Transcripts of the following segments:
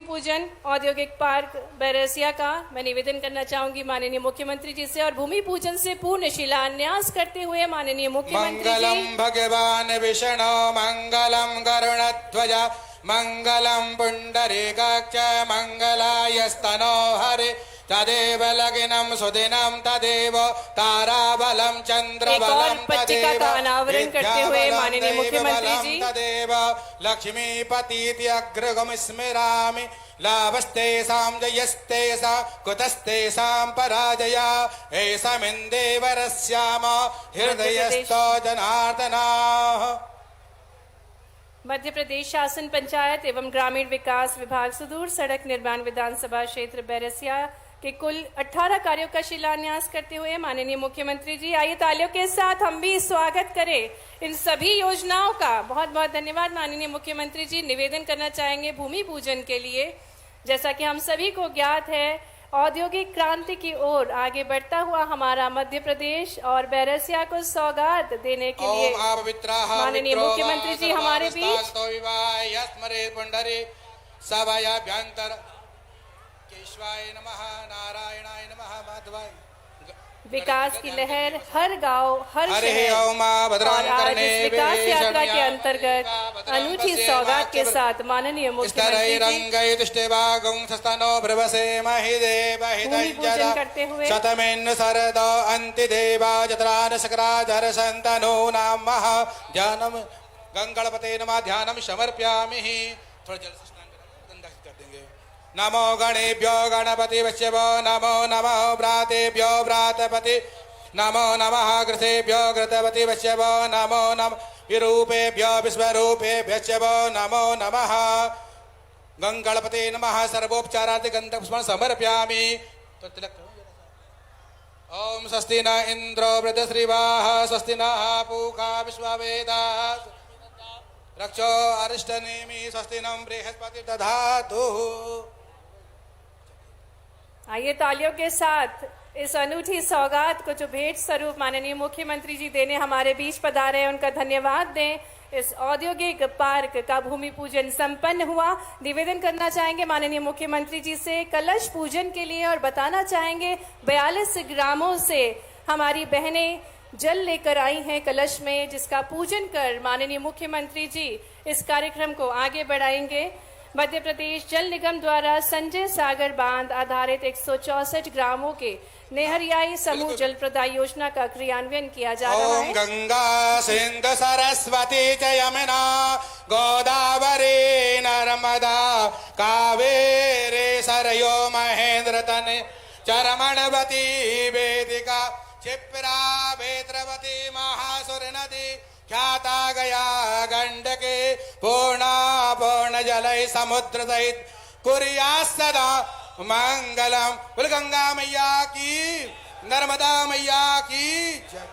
पूजन औद्योगिक पार्क बैरसिया का मैं निवेदन करना चाहूंगी माननीय मुख्यमंत्री जी से और भूमि पूजन से पूर्ण शिलान्यास करते हुए माननीय मुख्यमंत्री जी। मंगलम भगवान विष्णु मंगलम गरुणध्वज मंगलम पुंडरीकाक्ष मंगलायस्तनो हरे तदेव लग्नं सुदिनं तदेव ताराबलं चंद्रबलं तदेव का अनावरण करते हुए माननीय मुख्यमंत्री जी तदेव लक्ष्मीपतीति अग्रगम स्मरामि लाभस्तेषां जयस्तेषा कुतस्तेषां पराजया एषमिन्देवरस्याम हृदयस्थो जनार्दनाः। मध्य प्रदेश शासन पंचायत एवं ग्रामीण विकास विभाग सुदूर सड़क निर्माण विधानसभा क्षेत्र बैरसिया के कुल 18 कार्यों का शिलान्यास करते हुए माननीय मुख्यमंत्री जी, आइए तालियों के साथ हम भी स्वागत करें इन सभी योजनाओं का। बहुत बहुत धन्यवाद माननीय मुख्यमंत्री जी। निवेदन करना चाहेंगे भूमि पूजन के लिए। जैसा कि हम सभी को ज्ञात है, औद्योगिक क्रांति की ओर आगे बढ़ता हुआ हमारा मध्य प्रदेश और बैरसिया को सौगात देने के लिए माननीय मुख्यमंत्री जी हमारे बीच केशवाय नमः नारायणाय नमः माधवाय विकास की लहर हर गांव हर शहर और आज इस विकास यात्रा के अंतर्गत अनूठी सौगात के साथ माननीय मुख्यमंत्री पूजन करते हुए शतमेन सरद अंति देवा जत्रान सकराधर संतनो नमः ध्यानम गंगणपते नमः ध्यानम समर्पयामि। थोड़ा जल से स्नान कर देंगे। नमो गणेभ्यो गणपति वश्यवो नमो नमः व्रातेभ्यो व्रातपति नमो नमः घृतेभ्यो घृतपति वश्यवो नमो नमः विरूपेभ्यो विश्वरूपेभ्यो नमो नमः गंगणपते नमः सर्वोपचारार्थ गंधपुष्पं समर्पयामि। तो तिलक ओम स्वस्ति न इंद्रो वृद्धश्रीवाः स्वस्ति नः पूषा विश्ववेदाः रक्षो अरिष्टनेमि स्वस्ति नं बृहस्पति दधातु। आइए तालियों के साथ इस अनूठी सौगात को जो भेंट स्वरूप माननीय मुख्यमंत्री जी देने हमारे बीच पधारे उनका धन्यवाद दें। इस औद्योगिक पार्क का भूमि पूजन संपन्न हुआ। निवेदन करना चाहेंगे माननीय मुख्यमंत्री जी से कलश पूजन के लिए और बताना चाहेंगे 42 ग्रामों से हमारी बहनें जल लेकर आई हैं कलश में, जिसका पूजन कर माननीय मुख्यमंत्री जी इस कार्यक्रम को आगे बढ़ाएंगे। मध्य प्रदेश जल निगम द्वारा संजय सागर बांध आधारित 164 ग्रामों के नेहरियाई समूह जल प्रदाय योजना का क्रियान्वयन किया जा रहा है। गंगा सिंधु सरस्वती च यमुना गोदावरी नर्मदा कावेरी सरयो महेंद्र तने चरमणवती वेदिका क्षिप्रा वेत्रवती महासुर नदी ख्याता गया गंडके पूर्णा पूर्ण जलय समुद्र सहित कुरिया सदा मंगलम। बोल गंगा मैया की, नर्मदा मैया की जय।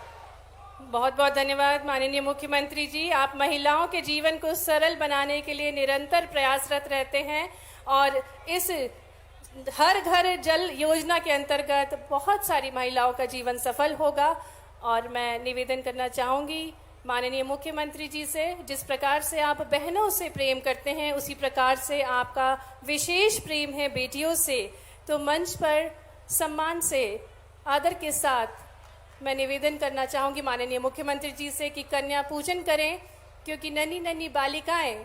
बहुत बहुत धन्यवाद माननीय मुख्यमंत्री जी। आप महिलाओं के जीवन को सरल बनाने के लिए निरंतर प्रयासरत रहते हैं और इस हर घर जल योजना के अंतर्गत बहुत सारी महिलाओं का जीवन सफल होगा। और मैं निवेदन करना चाहूँगी माननीय मुख्यमंत्री जी से, जिस प्रकार से आप बहनों से प्रेम करते हैं उसी प्रकार से आपका विशेष प्रेम है बेटियों से, तो मंच पर सम्मान से आदर के साथ मैं निवेदन करना चाहूँगी माननीय मुख्यमंत्री जी से कि कन्या पूजन करें, क्योंकि नन्ही नन्ही बालिकाएं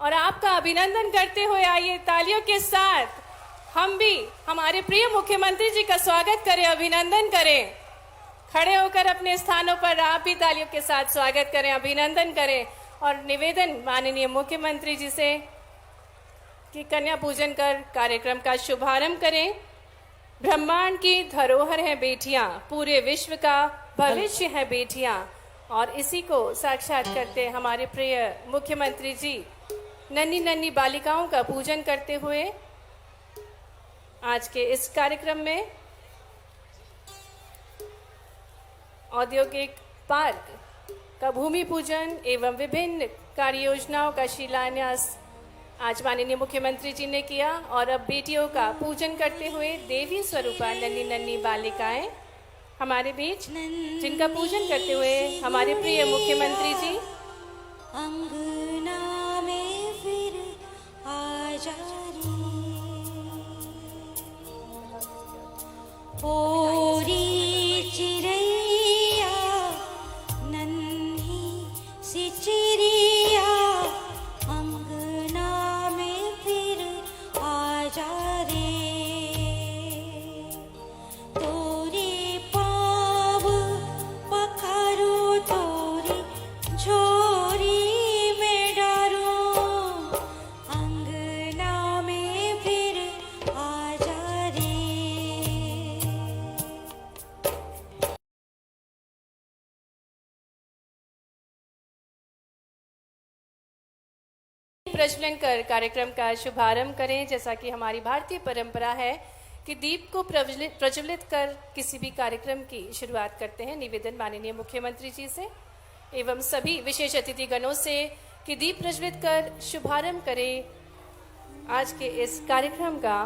और आपका अभिनंदन करते हुए आइए तालियों के साथ हम भी हमारे प्रिय मुख्यमंत्री जी का स्वागत करें, अभिनंदन करें। खड़े होकर अपने स्थानों पर आप भी तालियों के साथ स्वागत करें, अभिनंदन करें और निवेदन माननीय मुख्यमंत्री जी से कि कन्या पूजन कर कार्यक्रम का शुभारंभ करें। ब्रह्मांड की धरोहर है बेटियां, पूरे विश्व का भविष्य है बेटियां, और इसी को साक्षात करते हमारे प्रिय मुख्यमंत्री जी नन्ही नन्ही बालिकाओं का पूजन करते हुए आज के इस कार्यक्रम में औद्योगिक पार्क का भूमि पूजन एवं विभिन्न कार्य योजनाओं का शिलान्यास आज माननीय मुख्यमंत्री जी ने किया। और अब बेटियों का पूजन करते हुए देवी स्वरूपा नन्ही नन्ही बालिकाएं हमारे बीच, जिनका पूजन करते हुए हमारे प्रिय मुख्यमंत्री जी अंगना में फिर आ जा रही ओरी चिड़ैया नन्ही सी चिड़िया अंगना में फिर आ जा रे तोरे पाँव पखारू तोरी झोरी में डारूं अंगना में फिर आ जा रे प्रज्वलन कर कार्यक्रम का शुभारंभ करें। जैसा कि हमारी भारतीय परंपरा है कि दीप को प्रज्वलित कर किसी भी कार्यक्रम की शुरुआत करते हैं। निवेदन माननीय मुख्यमंत्री जी से एवं सभी विशेष अतिथि गणों से कि दीप प्रज्वलित कर शुभारंभ करें आज के इस कार्यक्रम का।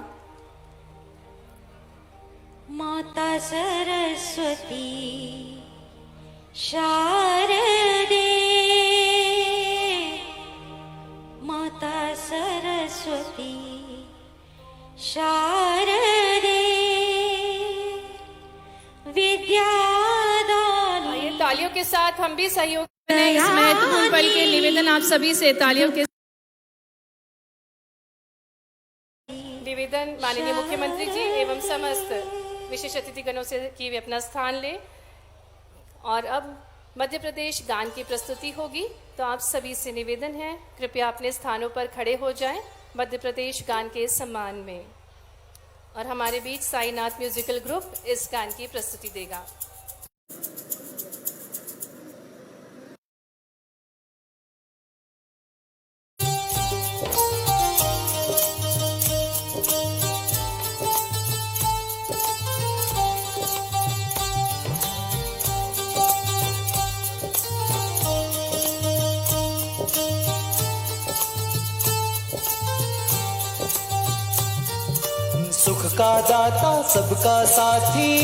माता सरस्वती शारदे माता सरस्वती शारदे विद्यादानी आइए तालियों के साथ हम भी सहयोग करें इस महत्वपूर्ण पल के। निवेदन आप सभी से तालियों के निवेदन माननीय मुख्यमंत्री जी एवं समस्त विशेष अतिथि गणों से कि वे अपना स्थान लें। और अब मध्य प्रदेश गान की प्रस्तुति होगी, तो आप सभी से निवेदन है कृपया अपने स्थानों पर खड़े हो जाएं मध्य प्रदेश गान के सम्मान में। और हमारे बीच साईनाथ म्यूजिकल ग्रुप इस गान की प्रस्तुति देगा। सुख का दाता सबका साथी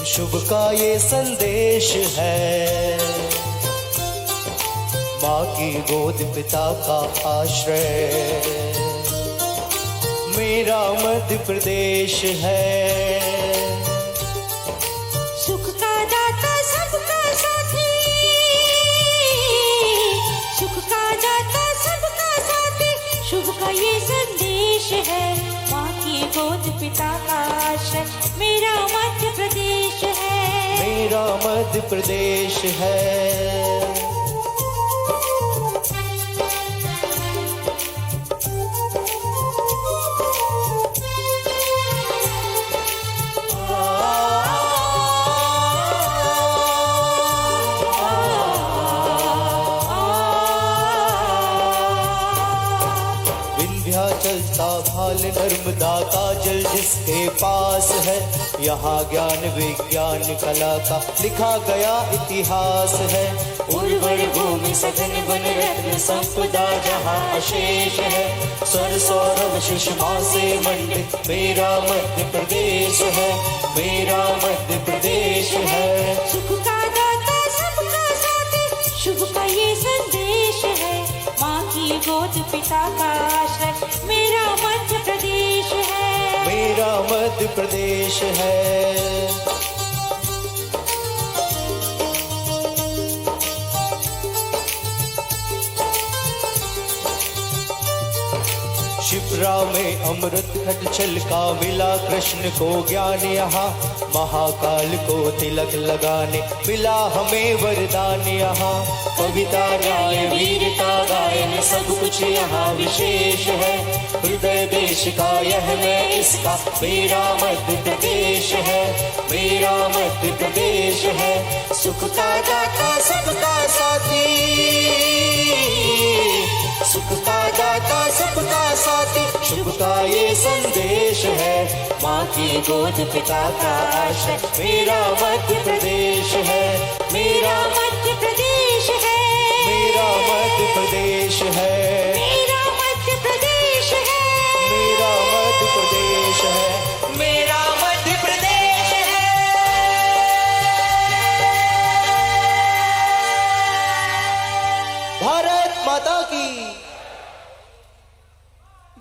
शुभ का ये संदेश है माँ की गोद पिता का आश्रय मेरा मध्य प्रदेश है सुख का दाता सबका साथी सुख का दाता सबका साथी शुभ का ये संदेश है माँ की गोद पिता का आश्रय मेरा मध्य प्रदेश है मेरा मध्य प्रदेश है चलता भाल नर्मदा का जल जिसके पास है यहाँ ज्ञान विज्ञान कला का लिखा गया इतिहास है उर्वर भूमि सघन वन रत्न संपदा जहाँ अशेष है स्वर सौरभ सुषमा से मंडित मेरा मध्य प्रदेश है मेरा मध्य प्रदेश है सुख का दाता सबका साथी शुभ का ये संदेश है माँ की गोद पिता का आश्रय मेरा मध्य प्रदेश है मेरा मध्य प्रदेश है शिप्रा में अमृत घट छलका मिला कृष्ण को ज्ञान यहाँ महाकाल को तिलक लगाने मिला हमें वरदान यहाँ कविता न्याय वीरता गायन सब कुछ यहाँ विशेष है हृदय देश का यह मैं इसका मेरा मध्य प्रदेश है मेरा मध्य प्रदेश है सुख का दाता सबका साथी सुख का दाता सबका साथी शुभ का ये संदेश है माँ की गोद पिता का आश्रय मेरा मध्य प्रदेश है मेरा मध्य प्रदेश है मेरा मध्य प्रदेश है मेरा मध्य प्रदेश है मेरा मध्य प्रदेश है मेरा मध्य प्रदेश है भारत माता की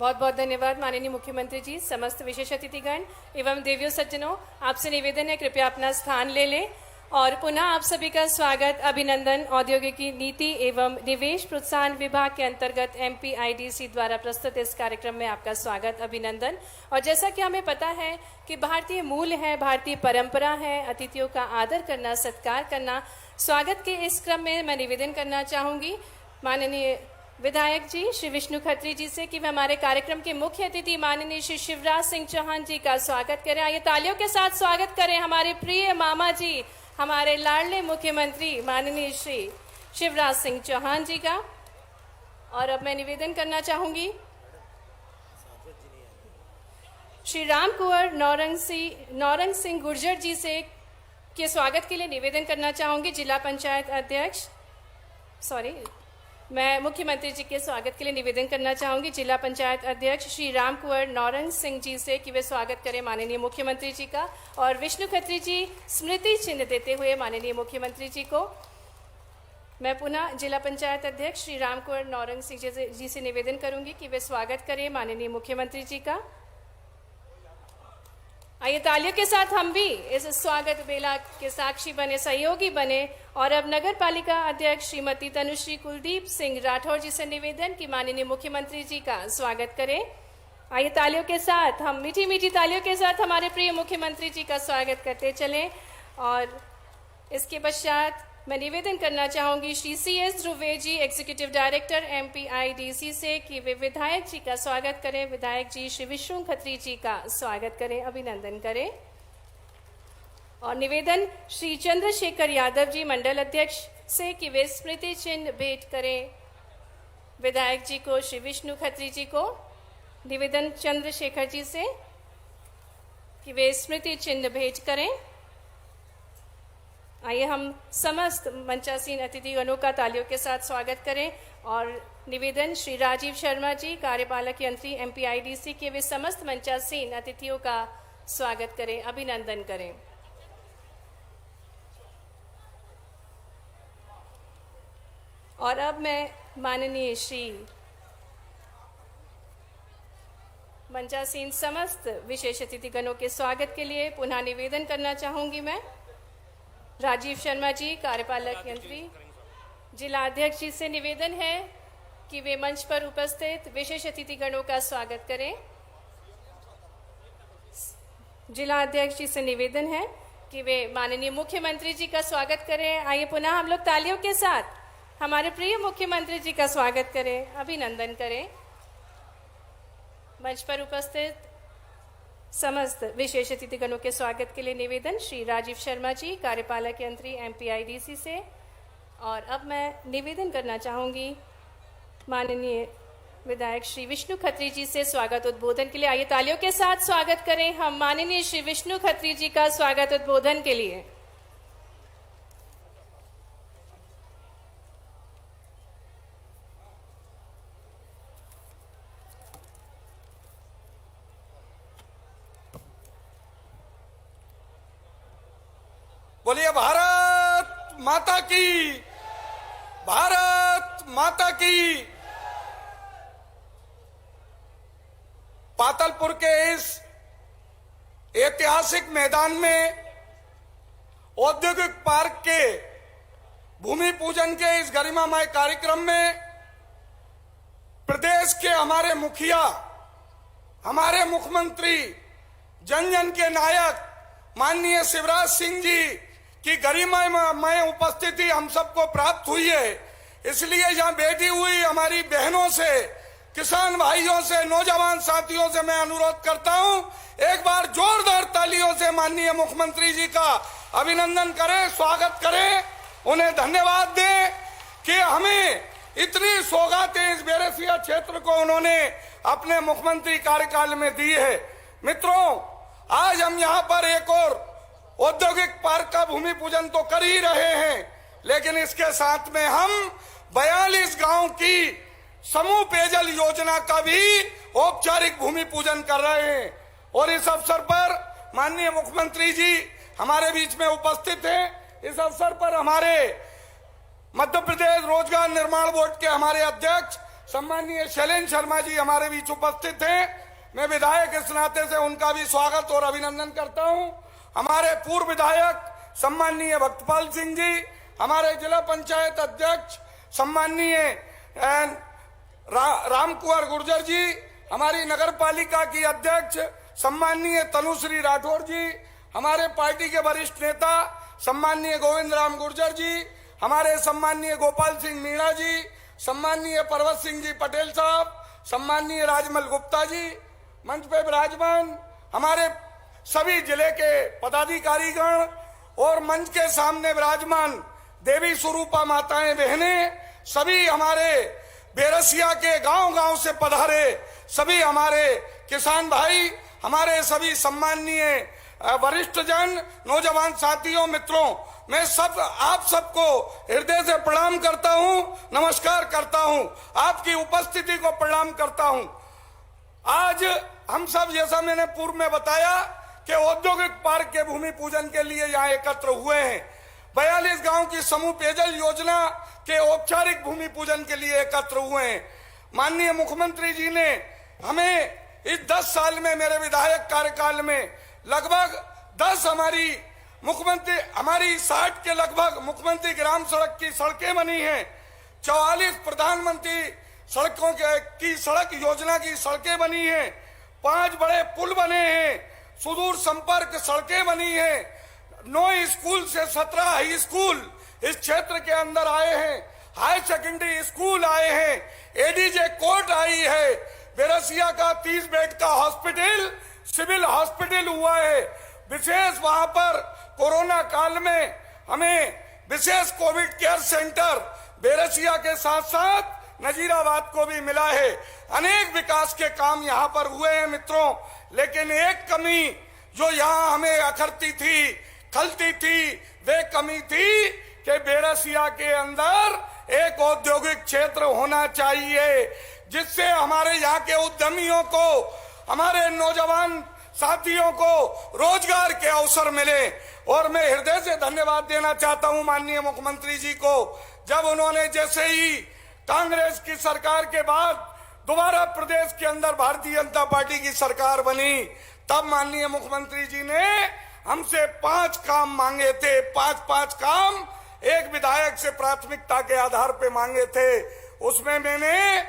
बहुत बहुत धन्यवाद माननीय मुख्यमंत्री जी। समस्त विशेष अतिथिगण एवं देवियों सज्जनों, आपसे निवेदन है कृपया अपना स्थान ले लें और पुनः आप सभी का स्वागत अभिनंदन औद्योगिकी नीति एवं निवेश प्रोत्साहन विभाग के अंतर्गत MPIDC द्वारा प्रस्तुत इस कार्यक्रम में आपका स्वागत अभिनंदन। और जैसा कि हमें पता है कि भारतीय मूल है, भारतीय परंपरा है अतिथियों का आदर करना, सत्कार करना। स्वागत के इस क्रम में मैं निवेदन करना चाहूँगी माननीय विधायक जी श्री विष्णु खत्री जी से कि वे हमारे कार्यक्रम के मुख्य अतिथि माननीय श्री शिवराज सिंह चौहान जी का स्वागत करें। आइए तालियों के साथ स्वागत करें हमारे प्रिय मामा जी, हमारे लाडले मुख्यमंत्री माननीय श्री शिवराज सिंह चौहान जी का। और अब मैं निवेदन करना चाहूंगी श्री राम कुंवर नौरंग सिंह गुर्जर जी से के स्वागत के लिए निवेदन करना चाहूंगी। जिला पंचायत अध्यक्ष मैं मुख्यमंत्री जी के स्वागत के लिए निवेदन करना चाहूंगी जिला पंचायत अध्यक्ष श्री राम कुंवर नौरंग सिंह जी से कि वे स्वागत करें माननीय मुख्यमंत्री जी का। और विष्णु खत्री जी स्मृति चिन्ह देते हुए माननीय मुख्यमंत्री जी को मैं पुनः जिला पंचायत अध्यक्ष श्री राम कुंवर नौरंग सिंह जी से निवेदन करूंगी कि वे स्वागत करें माननीय मुख्यमंत्री जी का। आइए तालियों के साथ हम भी इस स्वागत बेला के साक्षी बने, सहयोगी बने। और अब नगर पालिका अध्यक्ष श्रीमती तनुश्री कुलदीप सिंह राठौर जी से निवेदन कि माननीय मुख्यमंत्री जी का स्वागत करें। आइए तालियों के साथ हम मीठी मीठी तालियों के साथ हमारे प्रिय मुख्यमंत्री जी का स्वागत करते चलें। और इसके पश्चात मैं निवेदन करना चाहूंगी श्री CS ध्रुवे जी एग्जीक्यूटिव डायरेक्टर MPIDC से कि वे विधायक जी का स्वागत करें। विधायक जी श्री विष्णु खत्री जी का स्वागत करें, अभिनंदन करें। और निवेदन श्री चंद्रशेखर यादव जी मंडल अध्यक्ष से कि वे स्मृति चिन्ह भेंट करें विधायक जी को, श्री विष्णु खत्री जी को। निवेदन चंद्रशेखर जी से कि वे स्मृति चिन्ह भेंट करें। आइए हम समस्त मंचासीन अतिथिगणों का तालियों के साथ स्वागत करें। और निवेदन श्री राजीव शर्मा जी कार्यपालक यंत्री MPIDC के वे समस्त मंचासीन अतिथियों का स्वागत करें, अभिनंदन करें। और अब मैं माननीय श्री मंचासीन समस्त विशेष अतिथिगणों के स्वागत के लिए पुनः निवेदन करना चाहूंगी। मैं राजीव शर्मा जी कार्यपालक यंत्री जिला अध्यक्ष जी से निवेदन है कि वे मंच पर उपस्थित विशेष अतिथिगणों का स्वागत करें। जिला अध्यक्ष जी से निवेदन है कि वे माननीय मुख्यमंत्री जी का स्वागत करें। आइए पुनः हम लोग तालियों के साथ हमारे प्रिय मुख्यमंत्री जी का स्वागत करें, अभिनंदन करें। मंच पर उपस्थित समस्त विशेष अतिथिगणों के स्वागत के लिए निवेदन श्री राजीव शर्मा जी कार्यपालक यंत्री MPIDC से। और अब मैं निवेदन करना चाहूंगी माननीय विधायक श्री विष्णु खत्री जी से स्वागत उद्बोधन के लिए। आइए तालियों के साथ स्वागत करें हम माननीय श्री विष्णु खत्री जी का स्वागत उद्बोधन के लिए। बोलिए भारत माता की, भारत माता की। पातलपुर के इस ऐतिहासिक मैदान में औद्योगिक पार्क के भूमि पूजन के इस गरिमामय कार्यक्रम में प्रदेश के हमारे मुखिया, हमारे मुख्यमंत्री, जन जन के नायक माननीय शिवराज सिंह जी की गरिमामय उपस्थिति हम सबको प्राप्त हुई है। इसलिए यहाँ बैठी हुई हमारी बहनों से, किसान भाइयों से, नौजवान साथियों से मैं अनुरोध करता हूँ, एक बार जोरदार तालियों से माननीय मुख्यमंत्री जी का अभिनंदन करें, स्वागत करें, उन्हें धन्यवाद दें कि हमें इतनी सौगातें इस बेरसिया क्षेत्र को उन्होंने अपने मुख्यमंत्री कार्यकाल में दी है। मित्रों, आज हम यहाँ पर एक और औद्योगिक पार्क का भूमि पूजन तो कर ही रहे हैं, लेकिन इसके साथ में हम 42 गांव की समूह पेयजल योजना का भी औपचारिक भूमि पूजन कर रहे हैं। और इस अवसर पर माननीय मुख्यमंत्री जी हमारे बीच में उपस्थित हैं। इस अवसर पर हमारे मध्य प्रदेश रोजगार निर्माण बोर्ड के हमारे अध्यक्ष सम्मानीय शैलेंद्र शर्मा जी हमारे बीच उपस्थित हैं। मैं विधायक इस नाते से उनका भी स्वागत और अभिनंदन करता हूं। हमारे पूर्व विधायक सम्मानीय भक्तपाल सिंह जी, हमारे जिला पंचायत अध्यक्ष सम्मानीय राम कुंवर गुर्जर जी, हमारी नगर पालिका की अध्यक्ष सम्मानीय तनुश्री राठौर जी, हमारे पार्टी के वरिष्ठ नेता सम्मानीय गोविंद राम गुर्जर जी, हमारे सम्मानीय गोपाल सिंह मीणा जी, सम्मानीय पर्वत सिंह जी पटेल साहब, सम्मानीय राजमल गुप्ता जी, मंच पे विराजमान हमारे सभी जिले के पदाधिकारीगण और मंच के सामने विराजमान देवी स्वरूपा माताएं बहनें, सभी हमारे बेरसिया के गांव-गांव से पधारे सभी हमारे किसान भाई, हमारे सभी सम्मानीय वरिष्ठ जन, नौजवान साथियों, मित्रों, मैं आप सबको हृदय से प्रणाम करता हूं, नमस्कार करता हूं, आपकी उपस्थिति को प्रणाम करता हूं। आज हम सब, जैसा मैंने पूर्व में बताया, कि औद्योगिक पार्क के भूमि पूजन के लिए यहाँ एकत्र हुए हैं। 42 गांव की समूह पेयजल योजना के औपचारिक भूमि पूजन के लिए एकत्र हुए हैं। माननीय मुख्यमंत्री जी ने हमें इस 10 साल में, मेरे विधायक कार्यकाल में, लगभग 10 हमारी 60 के लगभग मुख्यमंत्री ग्राम सड़क की सड़कें बनी हैं, 44 प्रधानमंत्री सड़कों की सड़क योजना की सड़कें बनी हैं, 5 बड़े पुल बने हैं, सुदूर संपर्क सड़कें बनी हैं, 9 स्कूल से 17 हाई स्कूल इस क्षेत्र के अंदर आए हैं, हाई सेकेंडरी स्कूल आए हैं, एडीजे कोर्ट आई है, बेरसिया का 30 बेड का हॉस्पिटल, सिविल हॉस्पिटल हुआ है। विशेष वहां पर कोरोना काल में हमें विशेष कोविड केयर सेंटर बेरसिया के साथ साथ नजीराबाद को भी मिला है। अनेक विकास के काम यहाँ पर हुए हैं मित्रों, लेकिन एक कमी जो यहाँ हमें अखरती थी, खलती थी, वे कमी थी कि बेरसिया के अंदर एक औद्योगिक क्षेत्र होना चाहिए, जिससे हमारे यहाँ के उद्यमियों को, हमारे नौजवान साथियों को रोजगार के अवसर मिले। और मैं हृदय से धन्यवाद देना चाहता हूं माननीय मुख्यमंत्री जी को, जब उन्होंने जैसे ही कांग्रेस की सरकार के बाद दोबारा प्रदेश के अंदर भारतीय जनता पार्टी की सरकार बनी, तब माननीय मुख्यमंत्री जी ने हमसे 5 काम मांगे थे। 5 काम एक विधायक से प्राथमिकता के आधार पे मांगे थे। उसमें मैंने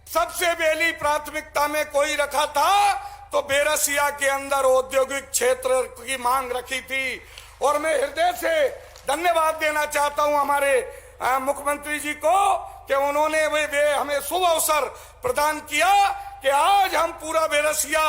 सबसे पहली प्राथमिकता में कोई रखा था तो बेरसिया के अंदर औद्योगिक क्षेत्र की मांग रखी थी। और मैं हृदय से धन्यवाद देना चाहता हूं हमारे मुख्यमंत्री जी को कि उन्होंने वे हमें शुभ अवसर प्रदान किया कि आज हम पूरा बेरसिया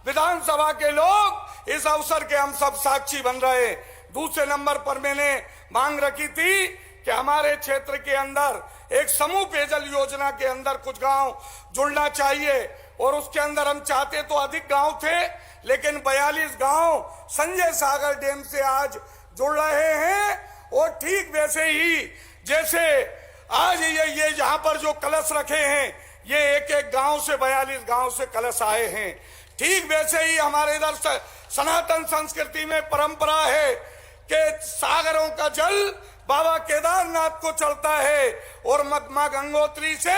विधानसभा के लोग इस अवसर के हम सब साक्षी बन रहे हैं। दूसरे नंबर पर मैंने मांग रखी थी कि हमारे क्षेत्र के अंदर एक समूह पेयजल योजना के अंदर कुछ गांव जुड़ना चाहिए, और उसके अंदर हम चाहते तो अधिक गांव थे, लेकिन 42 गांव संजय सागर डैम से आज जुड़ रहे हैं। और ठीक वैसे ही जैसे आज ये यहाँ पर जो कलश रखे हैं, ये एक गांव से 42 गांव से कलश आए हैं। ठीक वैसे ही हमारे इधर सनातन संस्कृति में परंपरा है कि सागरों का जल बाबा केदारनाथ को चढ़ता है और मां गंगोत्री से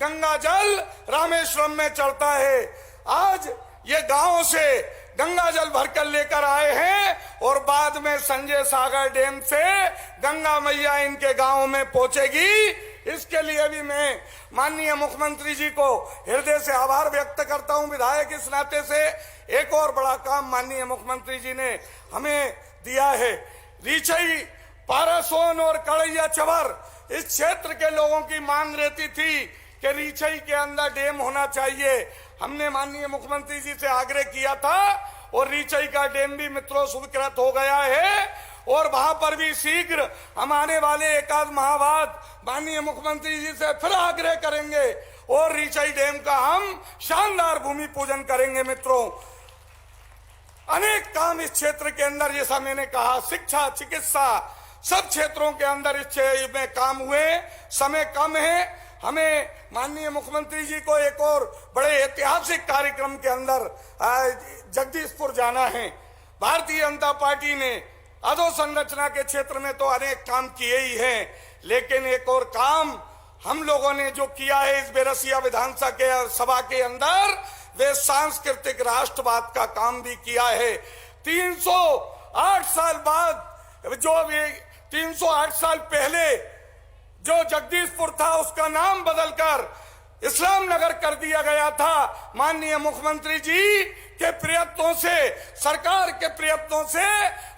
गंगा जल रामेश्वरम में चढ़ता है। आज ये गांव से गंगा जल भरकर लेकर आए हैं और बाद में संजय सागर डैम से गंगा मैया इनके गांव में पहुंचेगी। इसके लिए भी मैं माननीय मुख्यमंत्री जी को हृदय से आभार व्यक्त करता हूं। विधायक इस नाते से एक और बड़ा काम माननीय मुख्यमंत्री जी ने हमें दिया है। रीछई, पारासोन और कड़ैया चबर, इस क्षेत्र के लोगों की मांग रहती थी कि रीछई के अंदर डैम होना चाहिए। हमने माननीय मुख्यमंत्री जी से आग्रह किया था और रीछई का डैम भी मित्रों स्वीकृत हो गया है। और वहां पर भी शीघ्र हम आने वाले एकाध माह बाद माननीय मुख्यमंत्री जी से फिर आग्रह करेंगे और रीछई डैम का हम शानदार भूमि पूजन करेंगे। मित्रों, अनेक काम इस क्षेत्र के अंदर, जैसा मैंने कहा, शिक्षा, चिकित्सा, सब क्षेत्रों के अंदर इस में काम हुए। समय कम है, हमें माननीय मुख्यमंत्री जी को एक और बड़े ऐतिहासिक कार्यक्रम के अंदर जगदीशपुर जाना है। भारतीय जनता पार्टी ने अधोसंरचना के क्षेत्र में तो अनेक काम किए ही हैं, लेकिन एक और काम हम लोगों ने जो किया है इस बेरसिया विधानसभा के सभा के अंदर, वे सांस्कृतिक राष्ट्रवाद का काम भी किया है। 308 साल बाद, जो 308 साल पहले जो जगदीशपुर था उसका नाम बदलकर इस्लाम नगर कर दिया गया था। माननीय मुख्यमंत्री जी के प्रयत्नों से, सरकार के प्रयत्नों से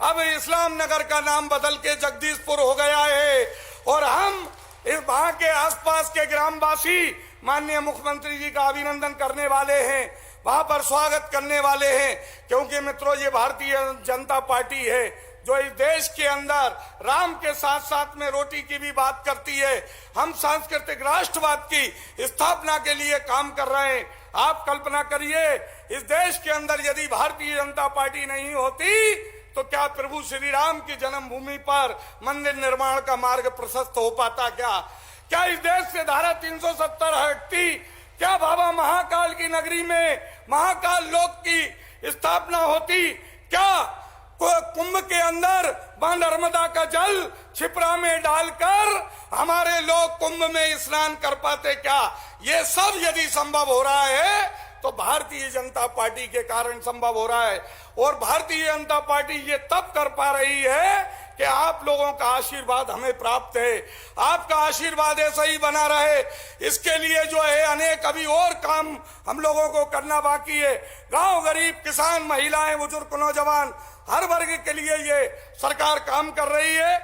अब इस्लाम नगर का नाम बदल के जगदीशपुर हो गया है। और हम इस वहां के आसपास के ग्रामवासी माननीय मुख्यमंत्री जी का अभिनंदन करने वाले हैं, वहां पर स्वागत करने वाले हैं, क्योंकि मित्रों ये भारतीय जनता पार्टी है जो इस देश के अंदर राम के साथ साथ में रोटी की भी बात करती है। हम सांस्कृतिक राष्ट्रवाद की स्थापना के लिए काम कर रहे हैं। आप कल्पना करिए, इस देश के अंदर यदि भारतीय जनता पार्टी नहीं होती तो क्या प्रभु श्री राम की जन्मभूमि पर मंदिर निर्माण का मार्ग प्रशस्त हो पाता? क्या इस देश से धारा 370 हटती? क्या बाबा महाकाल की नगरी में महाकाल लोक की स्थापना होती? क्या कुंभ के अंदर मां नर्मदा का जल छिपरा में डालकर हमारे लोग कुंभ में स्नान कर पाते? क्या ये सब यदि संभव हो रहा है तो भारतीय जनता पार्टी के कारण संभव हो रहा है। और भारतीय जनता पार्टी ये तब कर पा रही है कि आप लोगों का आशीर्वाद हमें प्राप्त है। आपका आशीर्वाद ऐसा ही बना रहे, इसके लिए जो है अनेक अभी और काम हम लोगों को करना बाकी है। गांव गरीब, किसान, महिलाएं, बुजुर्ग, नौजवान, हर वर्ग के लिए ये सरकार काम कर रही है।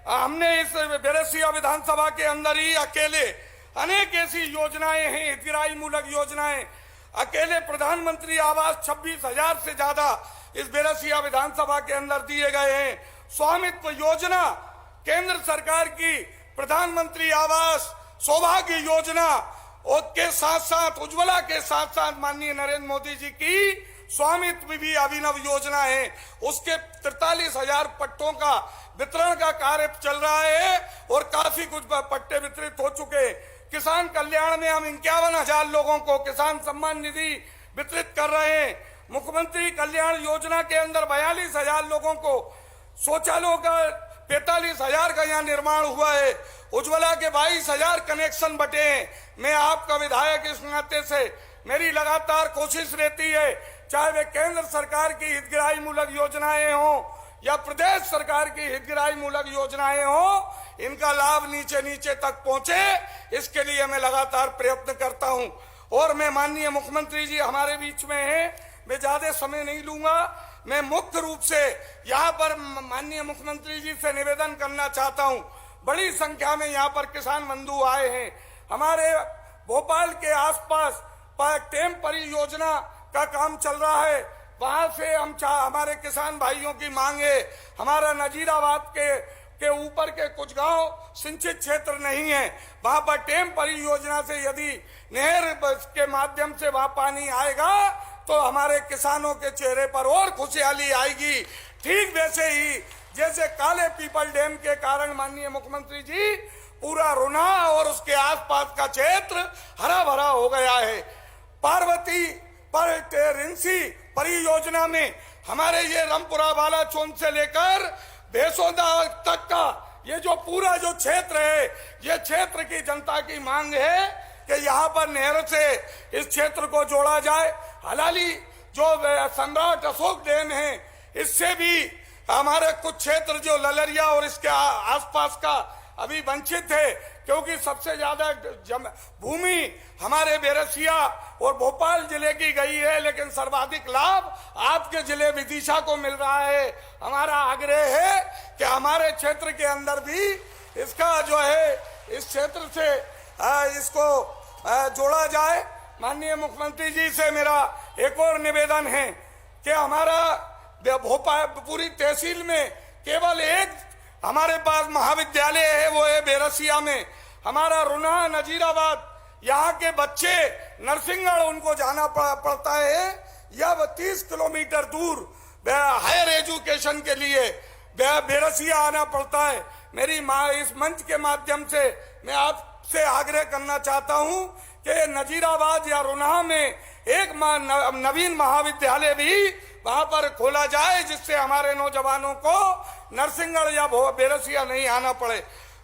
हमने इस बेरसिया विधानसभा के अंदर ही अकेले अनेक ऐसी योजनाएं हैं, हितग्राही मूलक योजनाएं, अकेले प्रधानमंत्री आवास 26,000 से ज्यादा इस बेरसिया विधानसभा के अंदर दिए गए हैं। स्वामित्व योजना केंद्र सरकार की, प्रधानमंत्री आवास, सौभाग्य योजना और के साथ साथ उज्ज्वला के साथ साथ माननीय नरेंद्र मोदी जी की स्वामित्व भी अभिनव योजना है। उसके 43,000 पट्टों का वितरण का कार्य चल रहा है और काफी कुछ पट्टे वितरित हो चुके। किसान कल्याण में हम 51,000 लोगों को किसान सम्मान निधि वितरित कर रहे हैं। मुख्यमंत्री कल्याण योजना के अंदर 42,000 लोगों को शौचालयों का 45,000 का यहाँ निर्माण हुआ है। उज्ज्वला के 22,000 कनेक्शन बटे हैं। मैं आपका विधायक इस नाते से मेरी लगातार कोशिश रहती है, चाहे वे केंद्र सरकार की हितग्राही मूलक योजनाएं हों या प्रदेश सरकार की हितग्राही मूलक योजनाएं हों, इनका लाभ नीचे नीचे तक पहुंचे, इसके लिए मैं लगातार प्रयत्न करता हूं। और मैं माननीय मुख्यमंत्री जी हमारे बीच में हैं, मैं ज्यादा समय नहीं लूंगा। मैं मुख्य रूप से यहाँ पर माननीय मुख्यमंत्री जी से निवेदन करना चाहता हूँ। बड़ी संख्या में यहाँ पर किसान बंधु आए हैं। हमारे भोपाल के आसपास टेम परियोजना का काम चल रहा है, वहां से हमारे किसान भाइयों की मांग है। हमारा नजीराबाद के ऊपर के कुछ गांव सिंचित क्षेत्र नहीं है, वहां पर टेम परियोजना से यदि नहर के माध्यम से वहां पानी आएगा तो हमारे किसानों के चेहरे पर और खुशहाली आएगी। ठीक वैसे ही जैसे काले पीपल डैम के कारण माननीय मुख्यमंत्री जी पूरा रुना और उसके आसपास का क्षेत्र हरा भरा हो गया है। पार्वती पर रिंसी परियोजना में हमारे ये रामपुरा वाला चौन से लेकर भेसोदा तक का ये जो पूरा जो क्षेत्र है, ये क्षेत्र की जनता की मांग है कि यहाँ पर नहर से इस क्षेत्र को जोड़ा जाए। हलाली जो सम्राट अशोक डैम है, इससे भी हमारे कुछ क्षेत्र जो ललरिया और इसके आसपास का अभी वंचित है, क्योंकि सबसे ज्यादा भूमि हमारे बेरसिया और भोपाल जिले की गई है, लेकिन सर्वाधिक लाभ आपके जिले विदिशा को मिल रहा है। हमारा आग्रह है कि हमारे क्षेत्र के अंदर भी इसका जो है इस क्षेत्र से इसको जोड़ा जाए। माननीय मुख्यमंत्री जी से मेरा एक और निवेदन है कि हमारा भोपाल पूरी तहसील में केवल एक हमारे पास महाविद्यालय है, वो है बेरसिया में। हमारा रुना, नजीराबाद, यहाँ के बच्चे नरसिंहगढ़ उनको जाना पड़ता है या 30 किलोमीटर दूर हायर एजुकेशन के लिए बेरसिया आना पड़ता है। मेरी माँ इस मंच के माध्यम से मैं आपसे आग्रह करना चाहता हूँ कि नजीराबाद या रुना में एक नवीन महाविद्यालय भी वहां पर खोला जाए, जिससे हमारे नौजवानों को नरसिंहगढ़ या बेरसिया नहीं आना पड़े।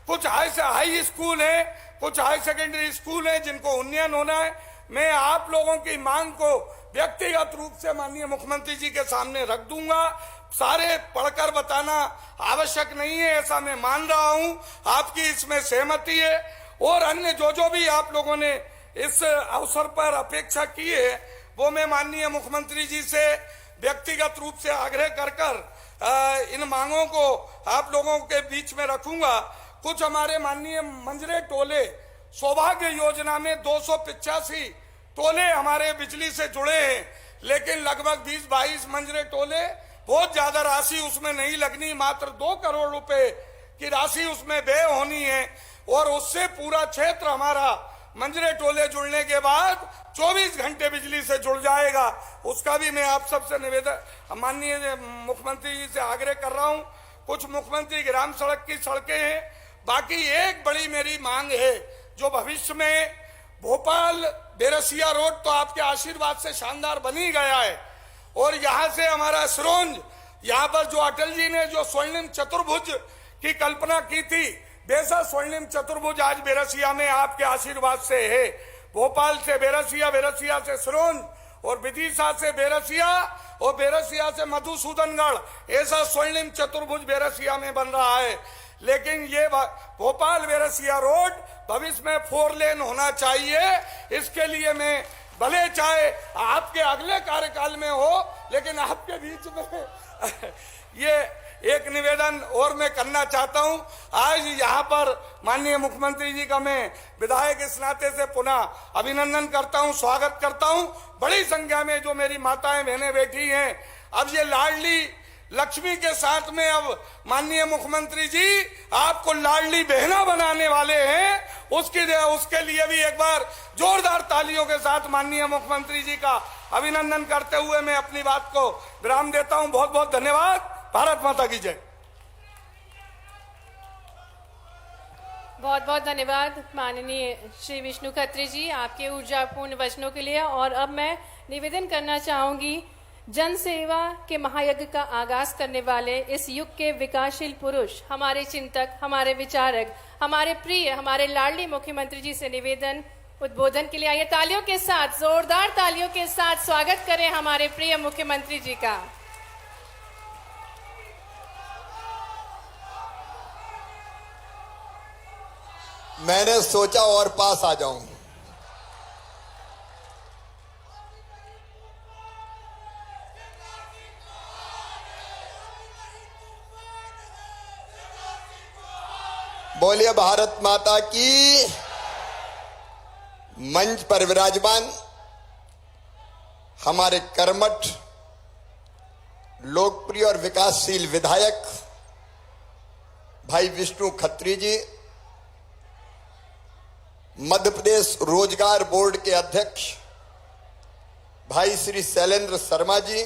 कुछ हाई स्कूल है कुछ हाई सेकेंडरी स्कूल हैं जिनको उन्नयन होना है। मैं आप लोगों की मांग को व्यक्तिगत रूप से माननीय मुख्यमंत्री जी के सामने रख दूंगा। सारे पढ़कर बताना आवश्यक नहीं है, ऐसा मैं मान रहा हूं। आपकी इसमें सहमति है और अन्य जो भी आप लोगों ने इस अवसर पर अपेक्षा की है वो मैं माननीय मुख्यमंत्री जी से व्यक्तिगत रूप से आग्रह कर इन मांगों को आप लोगों के बीच में रखूंगा। कुछ हमारे माननीय मंजरे टोले सौभाग्य योजना में 285 टोले हमारे बिजली से जुड़े हैं, लेकिन लगभग 20-22 मंजरे टोले, बहुत ज्यादा राशि उसमें नहीं लगनी, मात्र 2 करोड़ रुपए की राशि उसमें व्यय होनी है और उससे पूरा क्षेत्र हमारा मंजरे टोले जुड़ने के बाद 24 घंटे बिजली से जुड़ जाएगा। उसका भी मैं आप सबसे निवेदन माननीय मुख्यमंत्री जी से आग्रह कर रहा हूं। कुछ मुख्यमंत्री ग्राम सड़क की सड़कें हैं। बाकी एक बड़ी मेरी मांग है जो भविष्य में भोपाल बेरसिया रोड तो आपके आशीर्वाद से शानदार बन ही गया है और यहाँ से हमारा सिरोंज, यहाँ पर जो अटल जी ने जो स्वर्णिम चतुर्भुज की कल्पना की थी, वैसा स्वर्णिम चतुर्भुज आज बेरसिया में आपके आशीर्वाद से है। भोपाल से बेरसिया, बेरसिया से सिरोंज और विदिशा से बेरसिया और बेरसिया से मधुसूदनगढ़, ऐसा स्वर्णिम चतुर्भुज बेरसिया में बन रहा है। लेकिन ये भोपाल बेरसिया रोड भविष्य में 4 लेन होना चाहिए। इसके लिए मैं भले चाहे आपके अगले कार्यकाल में हो, लेकिन आपके बीच में ये एक निवेदन और मैं करना चाहता हूं। आज यहाँ पर माननीय मुख्यमंत्री जी का मैं विधायक इस नाते से पुनः अभिनंदन करता हूं, स्वागत करता हूं। बड़ी संख्या में जो मेरी माताएं बहनें बैठी हैं, अब ये लाडली लक्ष्मी के साथ में अब माननीय मुख्यमंत्री जी आपको लाडली बहना बनाने वाले हैं। उसके लिए भी एक बार जोरदार तालियों के साथ माननीय मुख्यमंत्री जी का अभिनंदन करते हुए मैं अपनी बात को विराम देता हूं। बहुत बहुत धन्यवाद। भारत माता की जय। बहुत बहुत धन्यवाद माननीय श्री विष्णु खत्री जी आपके ऊर्जापूर्ण वचनों के लिए। और अब मैं निवेदन करना चाहूंगी, जन सेवा के महायज्ञ का आगाज करने वाले इस युग के विकासशील पुरुष, हमारे चिंतक, हमारे विचारक, हमारे प्रिय, हमारे लाडली मुख्यमंत्री जी से निवेदन उद्बोधन के लिए आइए तालियों के साथ, जोरदार तालियों के साथ स्वागत करें हमारे प्रिय मुख्यमंत्री जी का। मैंने सोचा और पास आ जाऊं। बोलिए भारत माता की। मंच पर विराजमान हमारे कर्मठ, लोकप्रिय और विकासशील विधायक भाई विष्णु खत्री जी, मध्य प्रदेश रोजगार बोर्ड के अध्यक्ष भाई श्री शैलेंद्र शर्मा जी,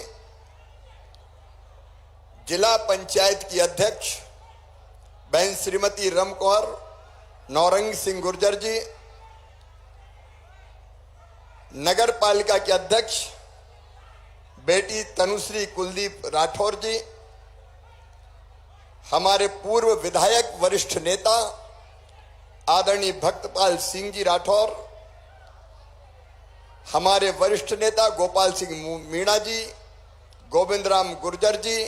जिला पंचायत की अध्यक्ष बहन श्रीमती रमकौर नौरंग सिंह गुर्जर जी, नगर पालिका के अध्यक्ष बेटी तनुश्री कुलदीप राठौर जी, हमारे पूर्व विधायक वरिष्ठ नेता आदरणीय भक्तपाल सिंह जी राठौर, हमारे वरिष्ठ नेता गोपाल सिंह मीणा जी, गोविंद राम गुर्जर जी,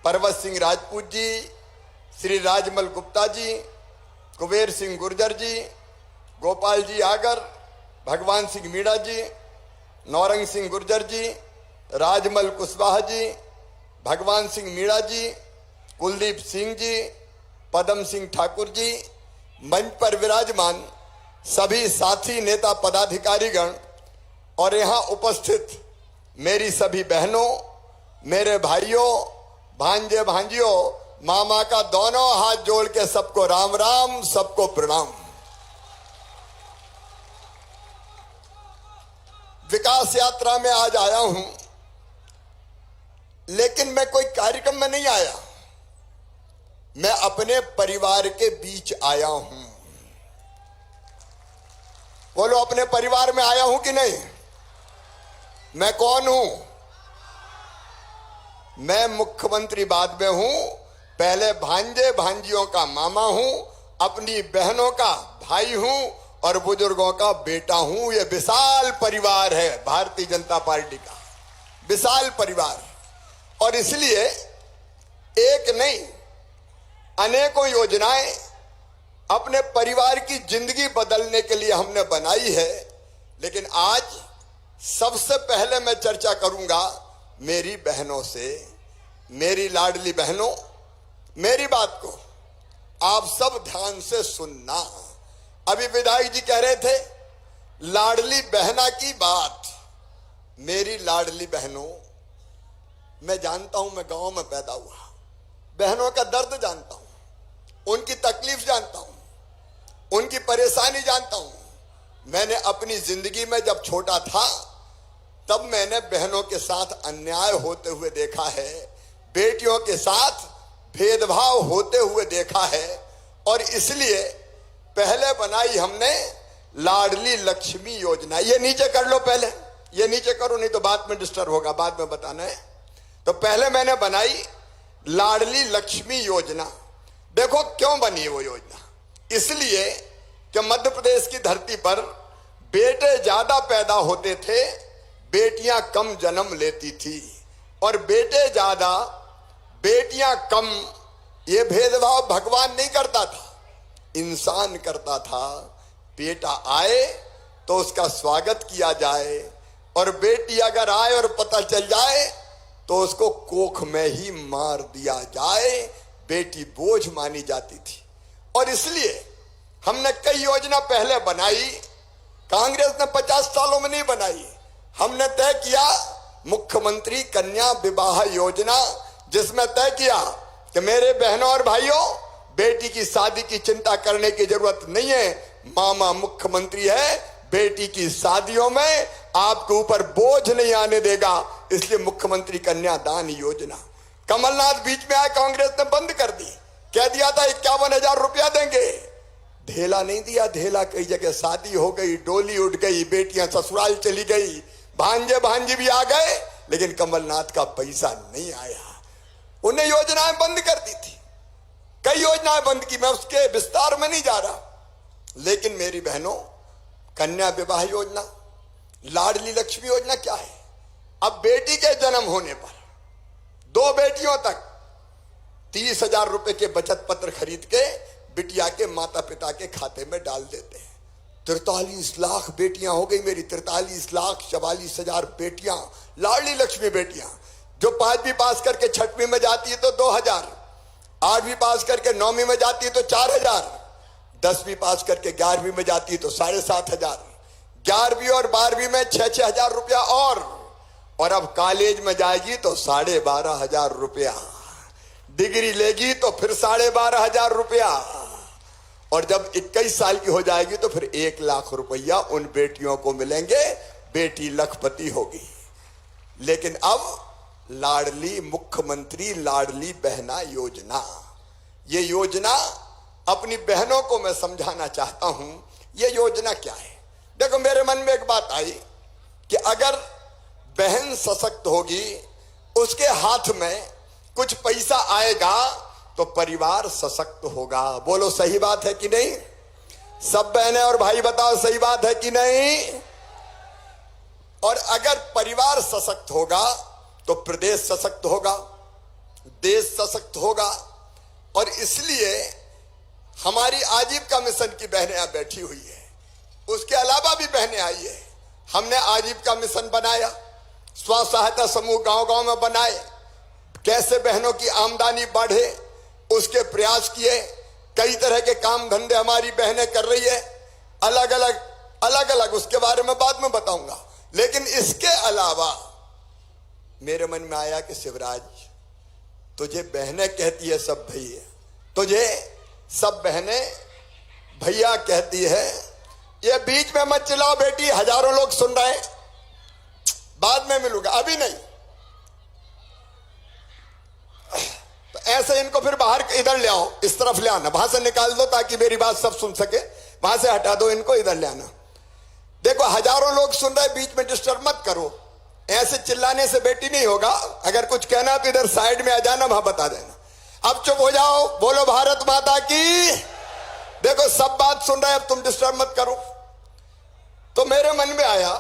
पर्वत सिंह राजपूत जी, श्री राजमल गुप्ता जी, कुबेर सिंह गुर्जर जी, गोपाल जी आगर, भगवान सिंह मीणा जी, नौरंग सिंह गुर्जर जी, राजमल कुशवाहा जी, भगवान सिंह मीणा जी, कुलदीप सिंह जी, पदम सिंह ठाकुर जी, मंच पर विराजमान सभी साथी नेता पदाधिकारीगण और यहाँ उपस्थित मेरी सभी बहनों, मेरे भाइयों, भांजे भांजियों, मामा का दोनों हाथ जोड़ के सबको राम राम, सबको प्रणाम। विकास यात्रा में आज आया हूं, लेकिन मैं कोई कार्यक्रम में नहीं आया, मैं अपने परिवार के बीच आया हूं। बोलो, अपने परिवार में आया हूं कि नहीं? मैं कौन हूं? मैं मुख्यमंत्री बाद में हूं, पहले भांजे भांजियों का मामा हूं, अपनी बहनों का भाई हूं और बुजुर्गों का बेटा हूं। यह विशाल परिवार है भारतीय जनता पार्टी का, विशाल परिवार। और इसलिए एक नहीं अनेकों योजनाएं अपने परिवार की जिंदगी बदलने के लिए हमने बनाई है। लेकिन आज सबसे पहले मैं चर्चा करूंगा मेरी बहनों से। मेरी लाडली बहनों, मेरी बात को आप सब ध्यान से सुनना। अभी विधायक जी कह रहे थे लाडली बहना की बात। मेरी लाडली बहनों, मैं जानता हूं, मैं गांव में पैदा हुआ, बहनों का दर्द जानता हूं, उनकी तकलीफ जानता हूं, उनकी परेशानी जानता हूं। मैंने अपनी जिंदगी में जब छोटा था तब मैंने बहनों के साथ अन्याय होते हुए देखा है, बेटियों के साथ भेदभाव होते हुए देखा है। और इसलिए पहले बनाई हमने लाडली लक्ष्मी योजना। ये नीचे कर लो, पहले ये नीचे करो, नहीं तो बाद में डिस्टर्ब होगा, बाद में बताना है। तो पहले मैंने बनाई लाडली लक्ष्मी योजना। देखो क्यों बनी वो योजना, इसलिए कि मध्य प्रदेश की धरती पर बेटे ज्यादा पैदा होते थे, बेटियां कम जन्म लेती थी। और बेटे ज्यादा बेटियां कम, ये भेदभाव भगवान नहीं करता था, इंसान करता था। बेटा आए तो उसका स्वागत किया जाए, और बेटी अगर आए और पता चल जाए तो उसको कोख में ही मार दिया जाए। बेटी बोझ मानी जाती थी। और इसलिए हमने कई योजना पहले बनाई, कांग्रेस ने 50 सालों में नहीं बनाई। हमने तय किया मुख्यमंत्री कन्या विवाह योजना, जिसमें तय किया कि मेरे बहनों और भाइयों, बेटी की शादी की चिंता करने की जरूरत नहीं है, मामा मुख्यमंत्री है, बेटी की शादियों में आपके ऊपर बोझ नहीं आने देगा। इसलिए मुख्यमंत्री कन्यादान योजना। कमलनाथ बीच में आए, कांग्रेस ने बंद कर दी, कह दिया था 51,000 रुपया देंगे, ढेला नहीं दिया। ढेला कई जगह शादी हो गई, डोली उठ गई, बेटियां ससुराल चली गई, भांजे भांजी भी आ गए, लेकिन कमलनाथ का पैसा नहीं आया। उन्हें योजनाएं बंद कर दी थी, कई योजनाएं बंद की, मैं उसके विस्तार में नहीं जा रहा। लेकिन मेरी बहनों, कन्या विवाह योजना, लाडली लक्ष्मी योजना क्या है? अब बेटी के जन्म होने पर 2 बेटियों तक 30,000 रुपए के बचत पत्र खरीद के बिटिया के माता पिता के खाते में डाल देते हैं। 43 लाख बेटियां हो गई मेरी, 43,44,000 बेटियां, लाडली लक्ष्मी बेटियां। जो 5वीं पास करके 6वीं में जाती है तो 2,000, 8वीं पास करके 9वीं में जाती है तो 4,000, 10वीं पास करके 11वीं में जाती है तो 7,500, 11वीं और 12वीं में 6,000 रुपया और अब कॉलेज में जाएगी तो 12,500 रुपया, डिग्री लेगी तो फिर 12,500 रुपया, और जब 21 साल की हो जाएगी तो फिर 1 लाख रुपया उन बेटियों को मिलेंगे, बेटी लखपति होगी। लेकिन अब लाडली मुख्यमंत्री लाडली बहना योजना, ये योजना अपनी बहनों को मैं समझाना चाहता हूं, ये योजना क्या है। देखो मेरे मन में एक बात आई कि अगर बहन सशक्त होगी, उसके हाथ में कुछ पैसा आएगा तो परिवार सशक्त होगा। बोलो सही बात है कि नहीं? सब बहनें और भाई बताओ सही बात है कि नहीं? और अगर परिवार सशक्त होगा तो प्रदेश सशक्त होगा, देश सशक्त होगा। और इसलिए हमारी आजीविका मिशन की बहनें यहां बैठी हुई है, उसके अलावा भी बहनें आई है। हमने आजीविका मिशन बनाया, स्व सहायता समूह गांव-गांव में बनाए, कैसे बहनों की आमदनी बढ़े उसके प्रयास किए। कई तरह के काम धंधे हमारी बहनें कर रही है, अलग अलग, उसके बारे में बाद में बताऊंगा। लेकिन इसके अलावा मेरे मन में आया कि शिवराज, तुझे बहनें कहती है सब भैया, तुझे सब बहनें भैया कहती है, ये बीच में मत चिल्लाओ बेटी, हजारों लोग सुन रहे हैं, बाद में मिलूंगा, अभी नहीं। तो ऐसे इनको फिर बाहर इधर ले आओ, इस तरफ ले आना, वहां से निकाल दो ताकि मेरी बात सब सुन सके, वहां से हटा दो इनको, इधर ले आना। देखो हजारों लोग सुन रहे, बीच में डिस्टर्ब मत करो, ऐसे चिल्लाने से बेटी नहीं होगा। अगर कुछ कहना तो इधर साइड में आ जाना, वहां बता देना। अब चुप हो जाओ, बोलो भारत माता की। देखो सब बात सुन रहे हैं, अब तुम डिस्टर्ब मत करो। तो मेरे मन में आया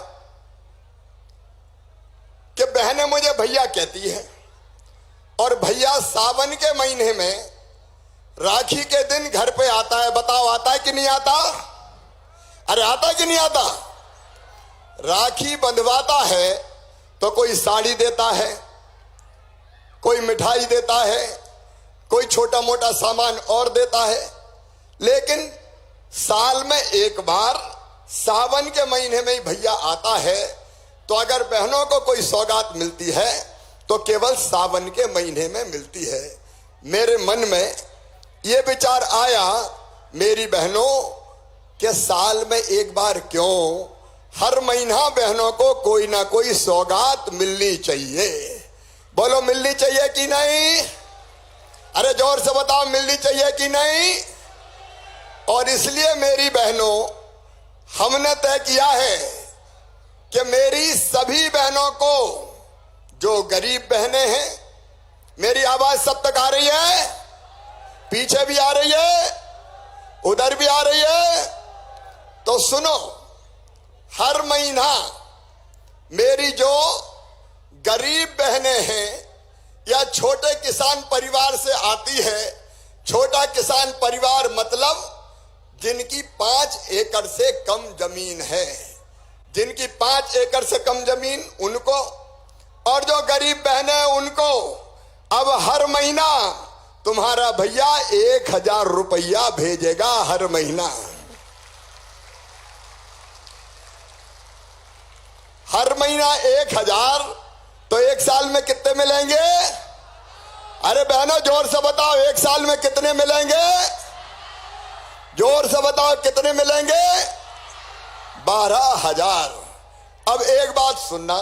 कि बहनें मुझे भैया कहती है, और भैया सावन के महीने में राखी के दिन घर पे आता है। बताओ आता है कि नहीं आता? अरे आता है कि नहीं आता? राखी बंधवाता है तो कोई साड़ी देता है, कोई मिठाई देता है, कोई छोटा मोटा सामान और देता है। लेकिन साल में एक बार सावन के महीने में ही भैया आता है, तो अगर बहनों को कोई सौगात मिलती है तो केवल सावन के महीने में मिलती है। मेरे मन में ये विचार आया, मेरी बहनों के साल में एक बार क्यों हर महीना बहनों को कोई ना कोई सौगात मिलनी चाहिए। बोलो मिलनी चाहिए कि नहीं? अरे जोर से बताओ मिलनी चाहिए कि नहीं? और इसलिए मेरी बहनों, हमने तय किया है कि मेरी सभी बहनों को, जो गरीब बहनें हैं, मेरी आवाज सब तक आ रही है? पीछे भी आ रही है, उधर भी आ रही है? तो सुनो, हर महीना मेरी जो गरीब बहनें हैं या छोटे किसान परिवार से आती है, छोटा किसान परिवार मतलब जिनकी 5 एकड़ से कम जमीन है, जिनकी 5 एकड़ से कम जमीन, उनको, और जो गरीब बहनें हैं उनको अब हर महीना तुम्हारा भैया 1000 रुपया भेजेगा हर महीना। हर महीना 1000, तो एक साल में कितने मिलेंगे? अरे बहनों जोर से बताओ, एक साल में कितने मिलेंगे? जोर से बताओ कितने मिलेंगे? 12,000। अब एक बात सुनना,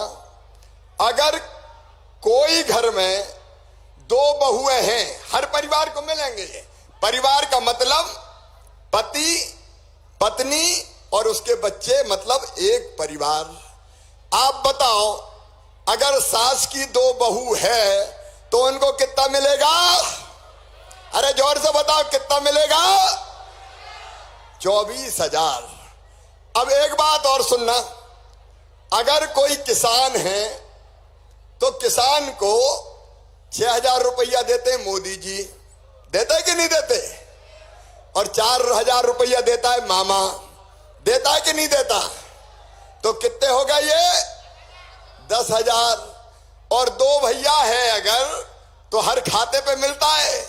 अगर कोई घर में 2 बहुएं हैं, हर परिवार को मिलेंगे। परिवार का मतलब पति, पत्नी और उसके बच्चे, मतलब एक परिवार। आप बताओ, अगर सास की 2 बहू है तो उनको कितना मिलेगा? अरे जोर से बताओ कितना मिलेगा? 24,000। अब एक बात और सुनना, अगर कोई किसान है तो किसान को 6,000 रुपया देते मोदी जी, देते कि नहीं देते? और 4,000 रुपया देता है मामा, देता है कि नहीं देता? तो कितने हो गए ये? 10,000। और 2 भैया है अगर, तो हर खाते पे मिलता है,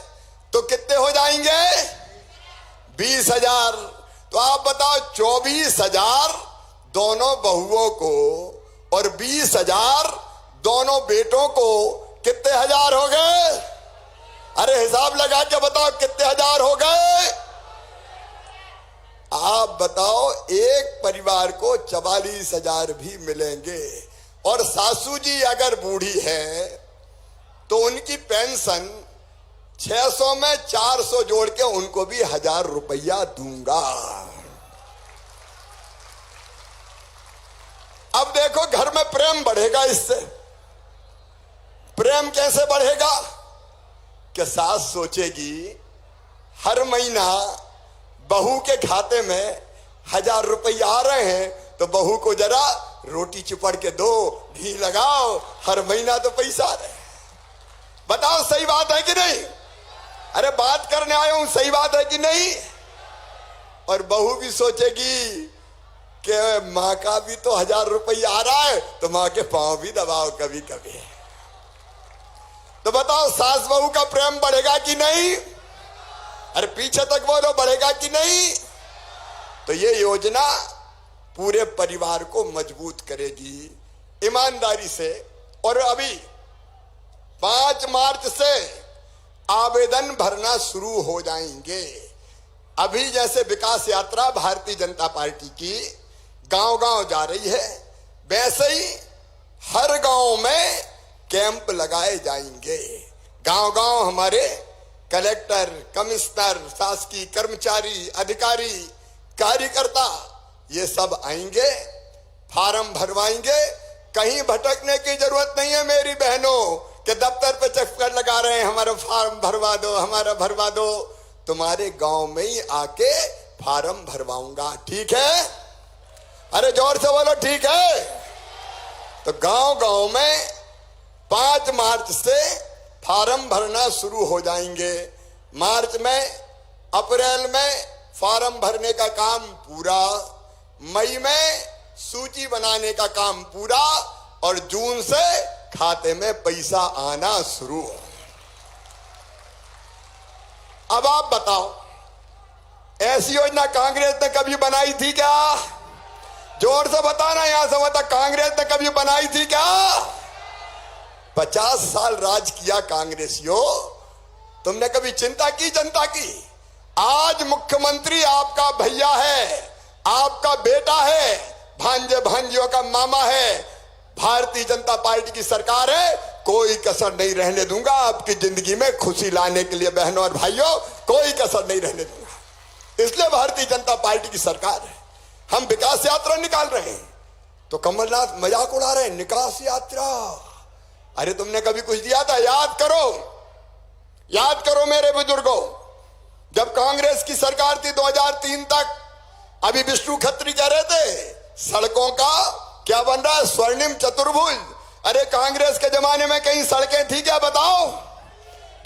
तो कितने हो जाएंगे? 20,000। तो आप बताओ, 24,000 दोनों बहुओं को और 20,000 दोनों बेटों को, कितने हजार हो गए? अरे हिसाब लगा के बताओ कितने हजार हो गए? आप बताओ, एक परिवार को 44,000 भी मिलेंगे। और सासू जी अगर बूढ़ी है तो उनकी पेंशन 600 में 400 जोड़ के उनको भी 1000 रुपया दूंगा। अब देखो, घर में प्रेम बढ़ेगा इससे। प्रेम कैसे बढ़ेगा? कि सास सोचेगी हर महीना बहू के खाते में 1000 रुपया आ रहे हैं, तो बहू को जरा रोटी चिपड़ के दो, घी लगाओ, हर महीना तो पैसा आ रहे। बताओ सही बात है कि नहीं? अरे बात करने आया हूं, सही बात है कि नहीं? और बहू भी सोचेगी कि माँ का भी तो 1000 रुपया आ रहा है, तो माँ के पांव भी दबाओ कभी कभी। तो बताओ, सास बहू का प्रेम बढ़ेगा कि नहीं? अरे पीछे तक बोलो, बढ़ेगा कि नहीं? तो ये योजना पूरे परिवार को मजबूत करेगी ईमानदारी से। और अभी 5 मार्च से आवेदन भरना शुरू हो जाएंगे। अभी जैसे विकास यात्रा भारतीय जनता पार्टी की गांव-गांव जा रही है, वैसे ही हर गांव में कैंप लगाए जाएंगे। गांव-गांव हमारे कलेक्टर, कमिश्नर, शासकीय कर्मचारी, अधिकारी, कार्यकर्ता ये सब आएंगे, फार्म भरवाएंगे। कहीं भटकने की जरूरत नहीं है मेरी बहनों, कि दफ्तर पे चक्कर लगा रहे हैं, हमारा फार्म भरवा दो, हमारा भरवा दो। तुम्हारे गांव में ही आके फार्म भरवाऊंगा, ठीक है? अरे जोर से बोलो, ठीक है? तो गांव गांव में 5 मार्च से फार्म भरना शुरू हो जाएंगे। मार्च में, अप्रैल में फार्म भरने का काम पूरा, मई में सूची बनाने का काम पूरा, और जून से खाते में पैसा आना शुरू। अब आप बताओ, ऐसी योजना कांग्रेस ने कभी बनाई थी क्या? जोर से बताना, यहां से बता, कांग्रेस ने कभी बनाई थी क्या? 50 साल राज किया कांग्रेसियों, तुमने कभी चिंता की जनता की? आज मुख्यमंत्री आपका भैया है, आपका बेटा है, भांजे भांजियों का मामा है। भारतीय जनता पार्टी की सरकार है, कोई कसर नहीं रहने दूंगा आपकी जिंदगी में खुशी लाने के लिए। बहनों और भाइयों, कोई कसर नहीं रहने दूंगा। इसलिए भारतीय जनता पार्टी की सरकार है। हम विकास यात्रा निकाल रहे हैं तो कमलनाथ मजाक उड़ा रहे हैं, विकास यात्रा। अरे तुमने कभी कुछ दिया था? याद करो, याद करो मेरे बुजुर्गों, जब कांग्रेस की सरकार थी 2003 तक, अभी विष्णु खत्री कह रहे थे सड़कों का क्या बन रहा है, स्वर्णिम चतुर्भुज। अरे कांग्रेस के जमाने में कहीं सड़कें थी क्या? बताओ,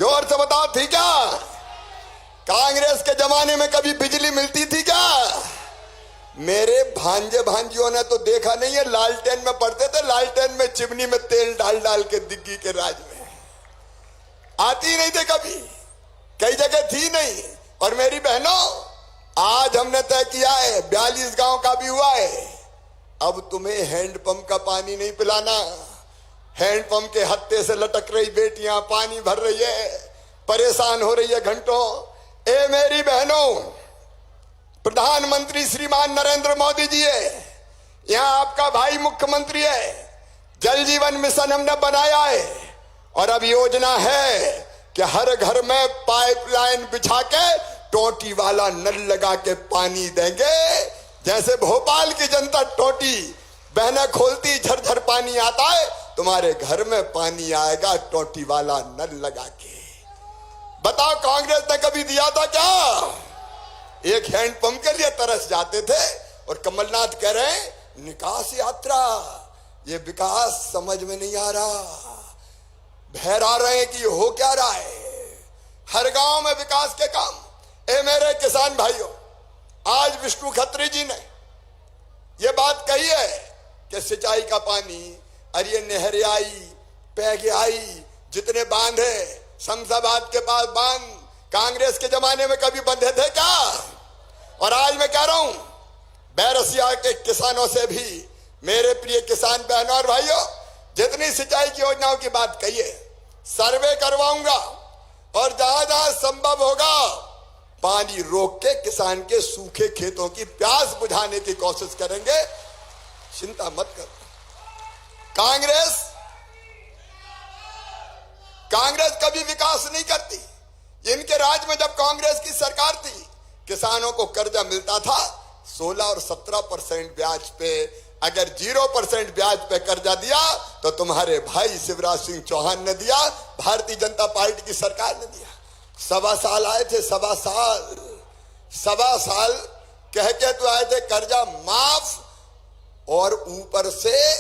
जोर से बताओ, थी क्या? कांग्रेस के जमाने में कभी बिजली मिलती थी क्या? मेरे भांजे भांजियों ने तो देखा नहीं है, लालटेन में पढ़ते थे, लालटेन में चिमनी में तेल डाल डाल के दिग्गी के राज में आती नहीं थे कभी, कई जगह थी नहीं। और मेरी बहनों, आज हमने तय किया है, 42 गांव का भी हुआ है, अब तुम्हें हैंडपंप का पानी नहीं पिलाना। हैंडपंप के हत्थे से लटक रही बेटियां पानी भर रही है, परेशान हो रही है घंटों। ए मेरी बहनों, प्रधानमंत्री श्रीमान नरेंद्र मोदी जी है, यहां आपका भाई मुख्यमंत्री है, जल जीवन मिशन हमने बनाया है, और अब योजना है कि हर घर में पाइपलाइन बिछा के टोटी वाला नल लगा के पानी देंगे। जैसे भोपाल की जनता टोटी बहने खोलती, झरझर पानी आता है, तुम्हारे घर में पानी आएगा टोटी वाला नल लगा के। बताओ, कांग्रेस ने कभी दिया था क्या? एक हैंडपंप के लिए तरस जाते थे, और कमलनाथ कह रहे हैं निकास यात्रा। ये विकास समझ में नहीं आ रहा, बहरा रहे हैं कि हो क्या रहा है। हर गांव में विकास के काम। ए मेरे किसान भाइयों, आज विष्णु खत्री जी ने ये बात कही है कि सिंचाई का पानी, अरे नहरें आई, पैगे आई, जितने बांध है, शमशाबाद के पास बांध कांग्रेस के जमाने में कभी बंधे थे क्या? और आज मैं कह रहा हूं, बैरसिया के किसानों से भी, मेरे प्रिय किसान बहनों और भाइयों, जितनी सिंचाई की योजनाओं की बात कही है, सर्वे करवाऊंगा, और जहां जहां संभव होगा पानी रोक के किसान के सूखे खेतों की प्यास बुझाने की कोशिश करेंगे। चिंता मत कर। कांग्रेस कभी विकास नहीं करती। इनके राज में जब कांग्रेस की सरकार थी, किसानों को कर्जा मिलता था 16 और 17% ब्याज पे। अगर 0% ब्याज पे कर्जा दिया तो तुम्हारे भाई शिवराज सिंह चौहान ने दिया, भारतीय जनता पार्टी की सरकार ने दिया। 1.25 साल आए थे, 1.25 साल कह के तो आए थे कर्जा माफ, और ऊपर से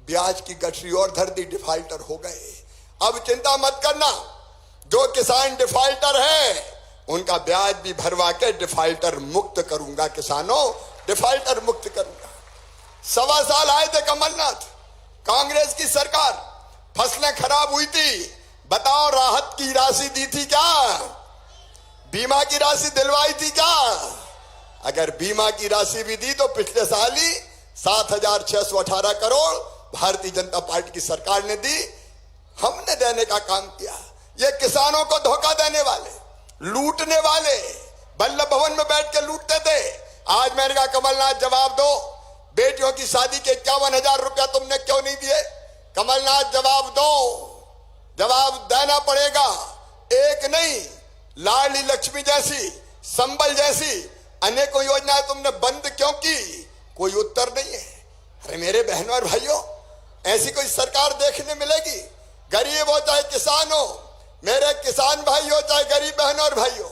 ब्याज की गठरी और धर दी, डिफाल्टर हो गए। अब चिंता मत करना, जो किसान डिफाल्टर है उनका ब्याज भी भरवा के डिफाल्टर मुक्त करूंगा। किसानों, डिफाल्टर मुक्त करूंगा। 1.25 साल आए थे कमलनाथ, कांग्रेस की सरकार, फसलें खराब हुई थी, बताओ राहत की राशि दी थी क्या? बीमा की राशि दिलवाई थी क्या? अगर बीमा की राशि भी दी तो पिछले साल ही 7,618 करोड़ भारतीय जनता पार्टी की सरकार ने दी, हमने देने का काम किया। ये किसानों को धोखा देने वाले, लूटने वाले, वल्लभ भवन में बैठ के लूटते थे। आज मैंने कहा कमलनाथ जवाब दो, बेटियों की शादी के 51,000 रुपया तुमने क्यों नहीं दिए? कमलनाथ जवाब दो, जवाब देना पड़ेगा। एक नहीं, लाडली लक्ष्मी जैसी, संबल जैसी अनेकों योजनाएं तुमने बंद क्यों की? कोई उत्तर नहीं है। अरे मेरे बहनों और भाइयों, ऐसी कोई सरकार देखने मिलेगी? गरीब हो चाहे किसान हो, मेरे किसान भाई हो चाहे गरीब बहनों और भाइयों,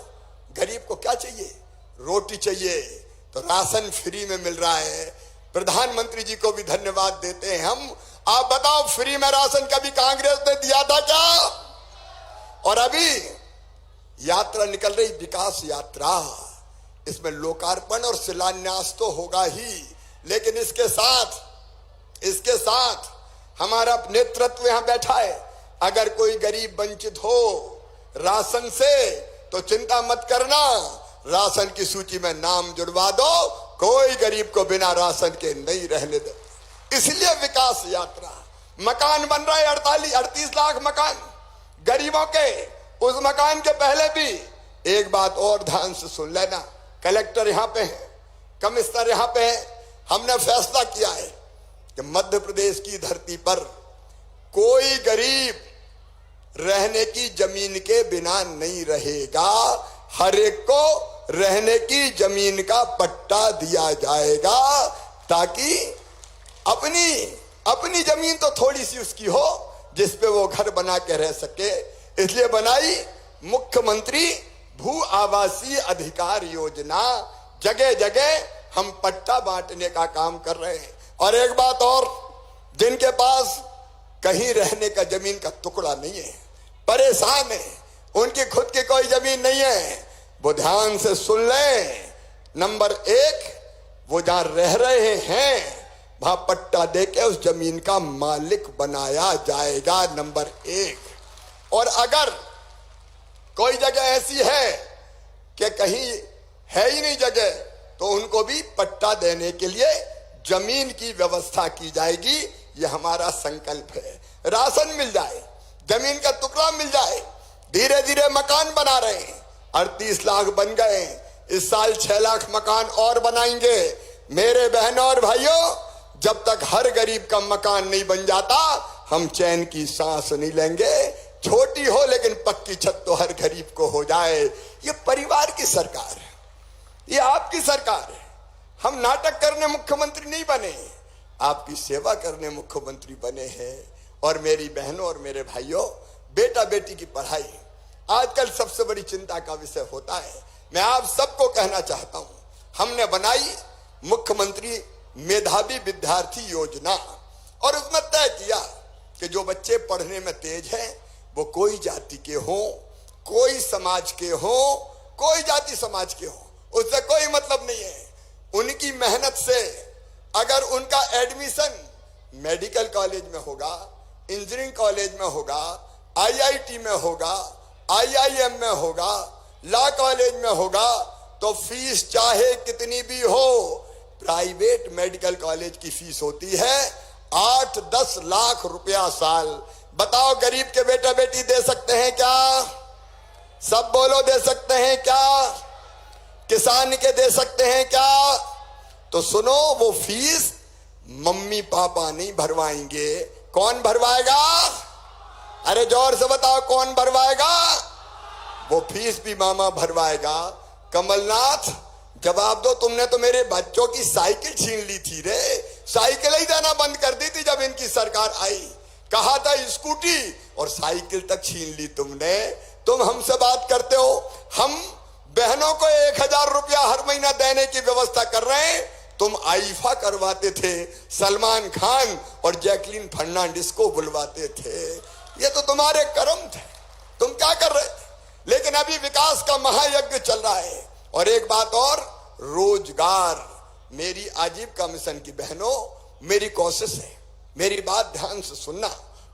गरीब को क्या चाहिए? रोटी चाहिए, तो राशन फ्री में मिल रहा है। प्रधानमंत्री जी को भी धन्यवाद देते हैं हम। आप बताओ, फ्री में राशन कभी कांग्रेस ने दिया था क्या? और अभी यात्रा निकल रही, विकास यात्रा, इसमें लोकार्पण और शिलान्यास तो होगा ही, लेकिन इसके साथ हमारा नेतृत्व यहां बैठा है। अगर कोई गरीब वंचित हो राशन से तो चिंता मत करना, राशन की सूची में नाम जुड़वा दो, कोई गरीब को बिना राशन के नहीं रहने दे। इसलिए विकास यात्रा, मकान बन रहा है 38 लाख मकान गरीबों के। उस मकान के पहले भी एक बात और ध्यान से सुन लेना, कलेक्टर यहां पे है, कमिश्नर यहां पे है, हमने फैसला किया है कि मध्य प्रदेश की धरती पर कोई गरीब रहने की जमीन के बिना नहीं रहेगा। हर एक को रहने की जमीन का पट्टा दिया जाएगा, ताकि अपनी जमीन तो थोड़ी सी उसकी हो जिसपे वो घर बना के रह सके। इसलिए बनाई मुख्यमंत्री भू आवासीय अधिकार योजना। जगह जगह हम पट्टा बांटने का काम कर रहे हैं। और एक बात और, जिनके पास कहीं रहने का जमीन का टुकड़ा नहीं है, परेशान है, उनकी खुद की कोई जमीन नहीं है, वो ध्यान से सुन लें। नंबर 1, वो जहां रह रहे हैं वहां पट्टा देके उस जमीन का मालिक बनाया जाएगा, नंबर 1। और अगर कोई जगह ऐसी है कि कहीं है ही नहीं जगह, तो उनको भी पट्टा देने के लिए जमीन की व्यवस्था की जाएगी। यह हमारा संकल्प है। राशन मिल जाए, जमीन का टुकड़ा मिल जाए। धीरे धीरे मकान बना रहे हैं, 38 लाख बन गए, इस साल 6 लाख मकान और बनाएंगे। मेरे बहनों और भाइयों, जब तक हर गरीब का मकान नहीं बन जाता, हम चैन की सांस नहीं लेंगे। छोटी हो लेकिन पक्की छत तो हर गरीब को हो जाए। ये परिवार की सरकार है, ये आपकी सरकार है। हम नाटक करने मुख्यमंत्री नहीं बने, आपकी सेवा करने मुख्यमंत्री बने हैं। और मेरी बहनों और मेरे भाइयों, बेटा बेटी की पढ़ाई आजकल सबसे बड़ी चिंता का विषय होता है। मैं आप सबको कहना चाहता हूं, हमने बनाई मुख्यमंत्री मेधावी विद्यार्थी योजना, और उसमें तय किया कि जो बच्चे पढ़ने में तेज हैं, वो कोई जाति के हों, कोई समाज के हों, कोई जाति समाज के हों, उससे कोई मतलब नहीं है। उनकी मेहनत से अगर उनका एडमिशन मेडिकल कॉलेज में होगा, इंजीनियरिंग कॉलेज में होगा, IIT में होगा, IIM में होगा, लॉ कॉलेज में होगा, तो फीस चाहे कितनी भी हो, प्राइवेट मेडिकल कॉलेज की फीस होती है 8-10 लाख रुपया साल। बताओ, गरीब के बेटा बेटी दे सकते हैं क्या? सब बोलो, दे सकते हैं क्या? किसान के दे सकते हैं क्या? तो सुनो, वो फीस मम्मी पापा नहीं भरवाएंगे। कौन भरवाएगा? अरे जोर से बताओ, कौन भरवाएगा? वो फीस भी मामा भरवाएगा। कमलनाथ, जवाब दो, तुमने तो मेरे बच्चों की साइकिल छीन ली थी रे। साइकिल ही देना बंद कर दी थी जब इनकी सरकार आई। कहा था स्कूटी, और साइकिल तक छीन ली तुमने। तुम हमसे बात करते हो, हम बहनों को 1000 रुपया हर महीना देने की व्यवस्था कर रहे हैं। तुम आईफा करवाते थे, सलमान खान और जैकलीन फर्नांडिस को बुलवाते थे। ये तो तुम्हारे कर्म थे, तुम क्या कर रहे थे? लेकिन अभी विकास का महायज्ञ चल रहा है। और एक बात और, रोजगार। मेरी आजीविका मिशन की बहनों, मेरी कोशिश है, मेरी बात ध्यान से सुनना,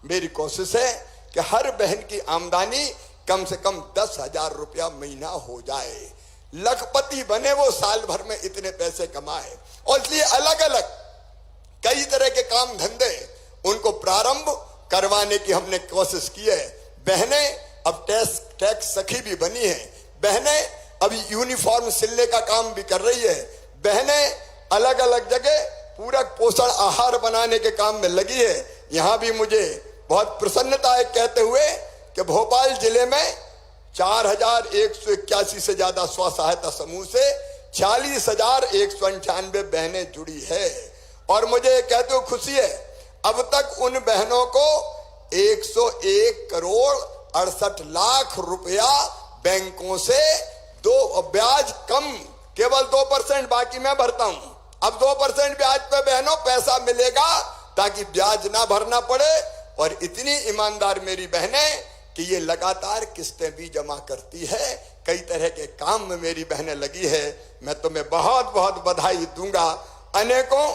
मेरी कोशिश है कि हर बहन की आमदनी कम से कम 10,000 रुपया महीना हो जाए। लखपति बने वो, साल भर में इतने पैसे कमाए। और इसलिए अलग अलग कई तरह के काम धंधे उनको प्रारंभ करवाने की हमने कोशिश की है। बहनें अब टैक्स सखी भी बनी है। बहनें अभी यूनिफॉर्म सिलने का काम भी कर रही है। बहनें अलग अलग जगह पूरक पोषण आहार बनाने के काम में लगी है। यहां भी मुझे बहुत प्रसन्नता है कहते हुए कि भोपाल जिले में 4181 से ज्यादा स्व सहायता समूह से 46,198 बहनें जुड़ी है। और मुझे कहते हुए खुशी है, अब तक उन बहनों को 101 करोड़ 68 लाख रुपया बैंकों से ब्याज कम, केवल 2%, बाकी मैं भरता हूं। अब 2% ब्याज पे बहनों पैसा मिलेगा ताकि ब्याज ना भरना पड़े। और इतनी ईमानदार मेरी बहनें कि ये लगातार किस्तें भी जमा करती है, कई तरह के काम में मेरी बहनें लगी है। मैं तुम्हें बहुत बहुत बधाई दूंगा। अनेकों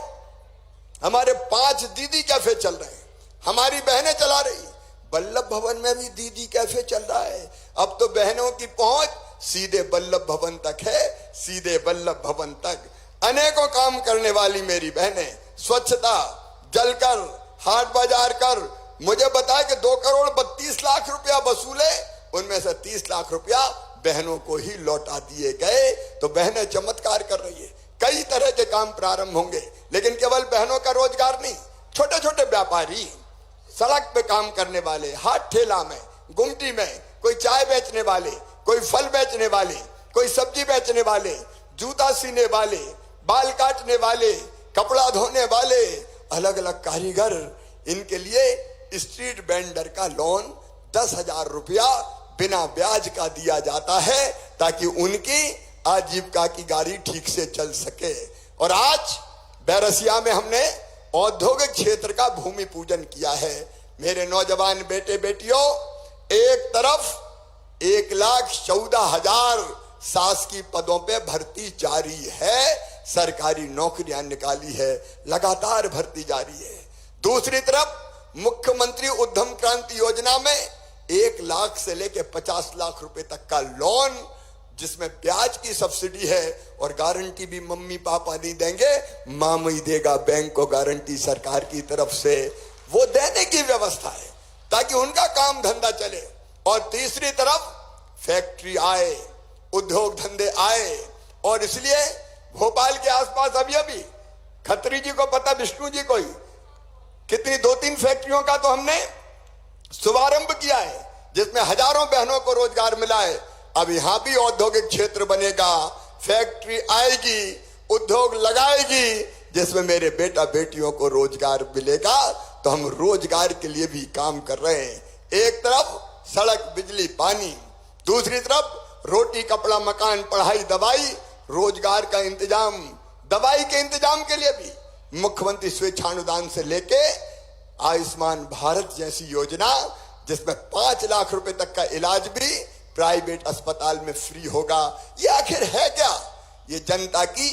हमारे 5 दीदी कैफे चल रहे हैं, हमारी बहनें चला रही। वल्लभ भवन में भी दीदी कैफे चल रहा है। अब तो बहनों की पहुंच सीधे वल्लभ भवन तक है, सीधे वल्लभ भवन तक। अनेकों काम करने वाली मेरी बहनें, स्वच्छता, जलकर, हाट बाजार कर, मुझे बताया कि 2,32,00,000 रुपया वसूले, उनमें से 30 लाख रुपया बहनों को ही लौटा दिए गए। तो बहनें चमत्कार कर रही है। कई तरह के काम प्रारंभ होंगे, लेकिन केवल बहनों का रोजगार नहीं, छोटे छोटे व्यापारी, सड़क पे काम करने वाले, हाथ ठेला में, गुमटी में, कोई चाय बेचने वाले, कोई फल बेचने वाले, कोई सब्जी बेचने वाले, जूता सीने वाले, बाल काटने वाले, कपड़ा धोने वाले, अलग अलग कारीगर, इनके लिए स्ट्रीट वेंडर का लोन 10,000 रुपया बिना ब्याज का दिया जाता है ताकि उनकी आजीविका की गाड़ी ठीक से चल सके। और आज बैरसिया में हमने औद्योगिक क्षेत्र का भूमि पूजन किया है। मेरे नौजवान बेटे बेटियों, एक तरफ 1,14,000 शासकीय पदों पे भर्ती जारी है, सरकारी नौकरियां निकाली है, लगातार भर्ती जारी है। दूसरी तरफ मुख्यमंत्री उद्यम क्रांति योजना में 1 लाख से लेकर 50 लाख रुपए तक का लोन, जिसमें ब्याज की सब्सिडी है और गारंटी भी मम्मी पापा नहीं देंगे, मामई देगा बैंक को गारंटी सरकार की तरफ से, वो देने की व्यवस्था है ताकि उनका काम धंधा चले। और तीसरी तरफ फैक्ट्री आए, उद्योग धंधे आए। और इसलिए भोपाल के आसपास अभी खत्री जी को पता, विष्णु जी को ही, कितनी 2-3 फैक्ट्रियों का तो हमने शुभारंभ किया है, जिसमें हजारों बहनों को रोजगार मिला है। अब यहां भी औद्योगिक क्षेत्र बनेगा, फैक्ट्री आएगी, उद्योग लगाएगी, जिसमें मेरे बेटा बेटियों को रोजगार मिलेगा। तो हम रोजगार के लिए भी काम कर रहे हैं। एक तरफ सड़क, बिजली, पानी, दूसरी तरफ रोटी, कपड़ा, मकान, पढ़ाई, दवाई, रोजगार का इंतजाम, दवाई के इंतजाम के लिए भी मुख्यमंत्री स्वेच्छानुदान से लेके आयुष्मान भारत जैसी योजना, जिसमें 5 लाख रुपए तक का इलाज भी प्राइवेट अस्पताल में फ्री होगा। ये आखिर है क्या? ये जनता की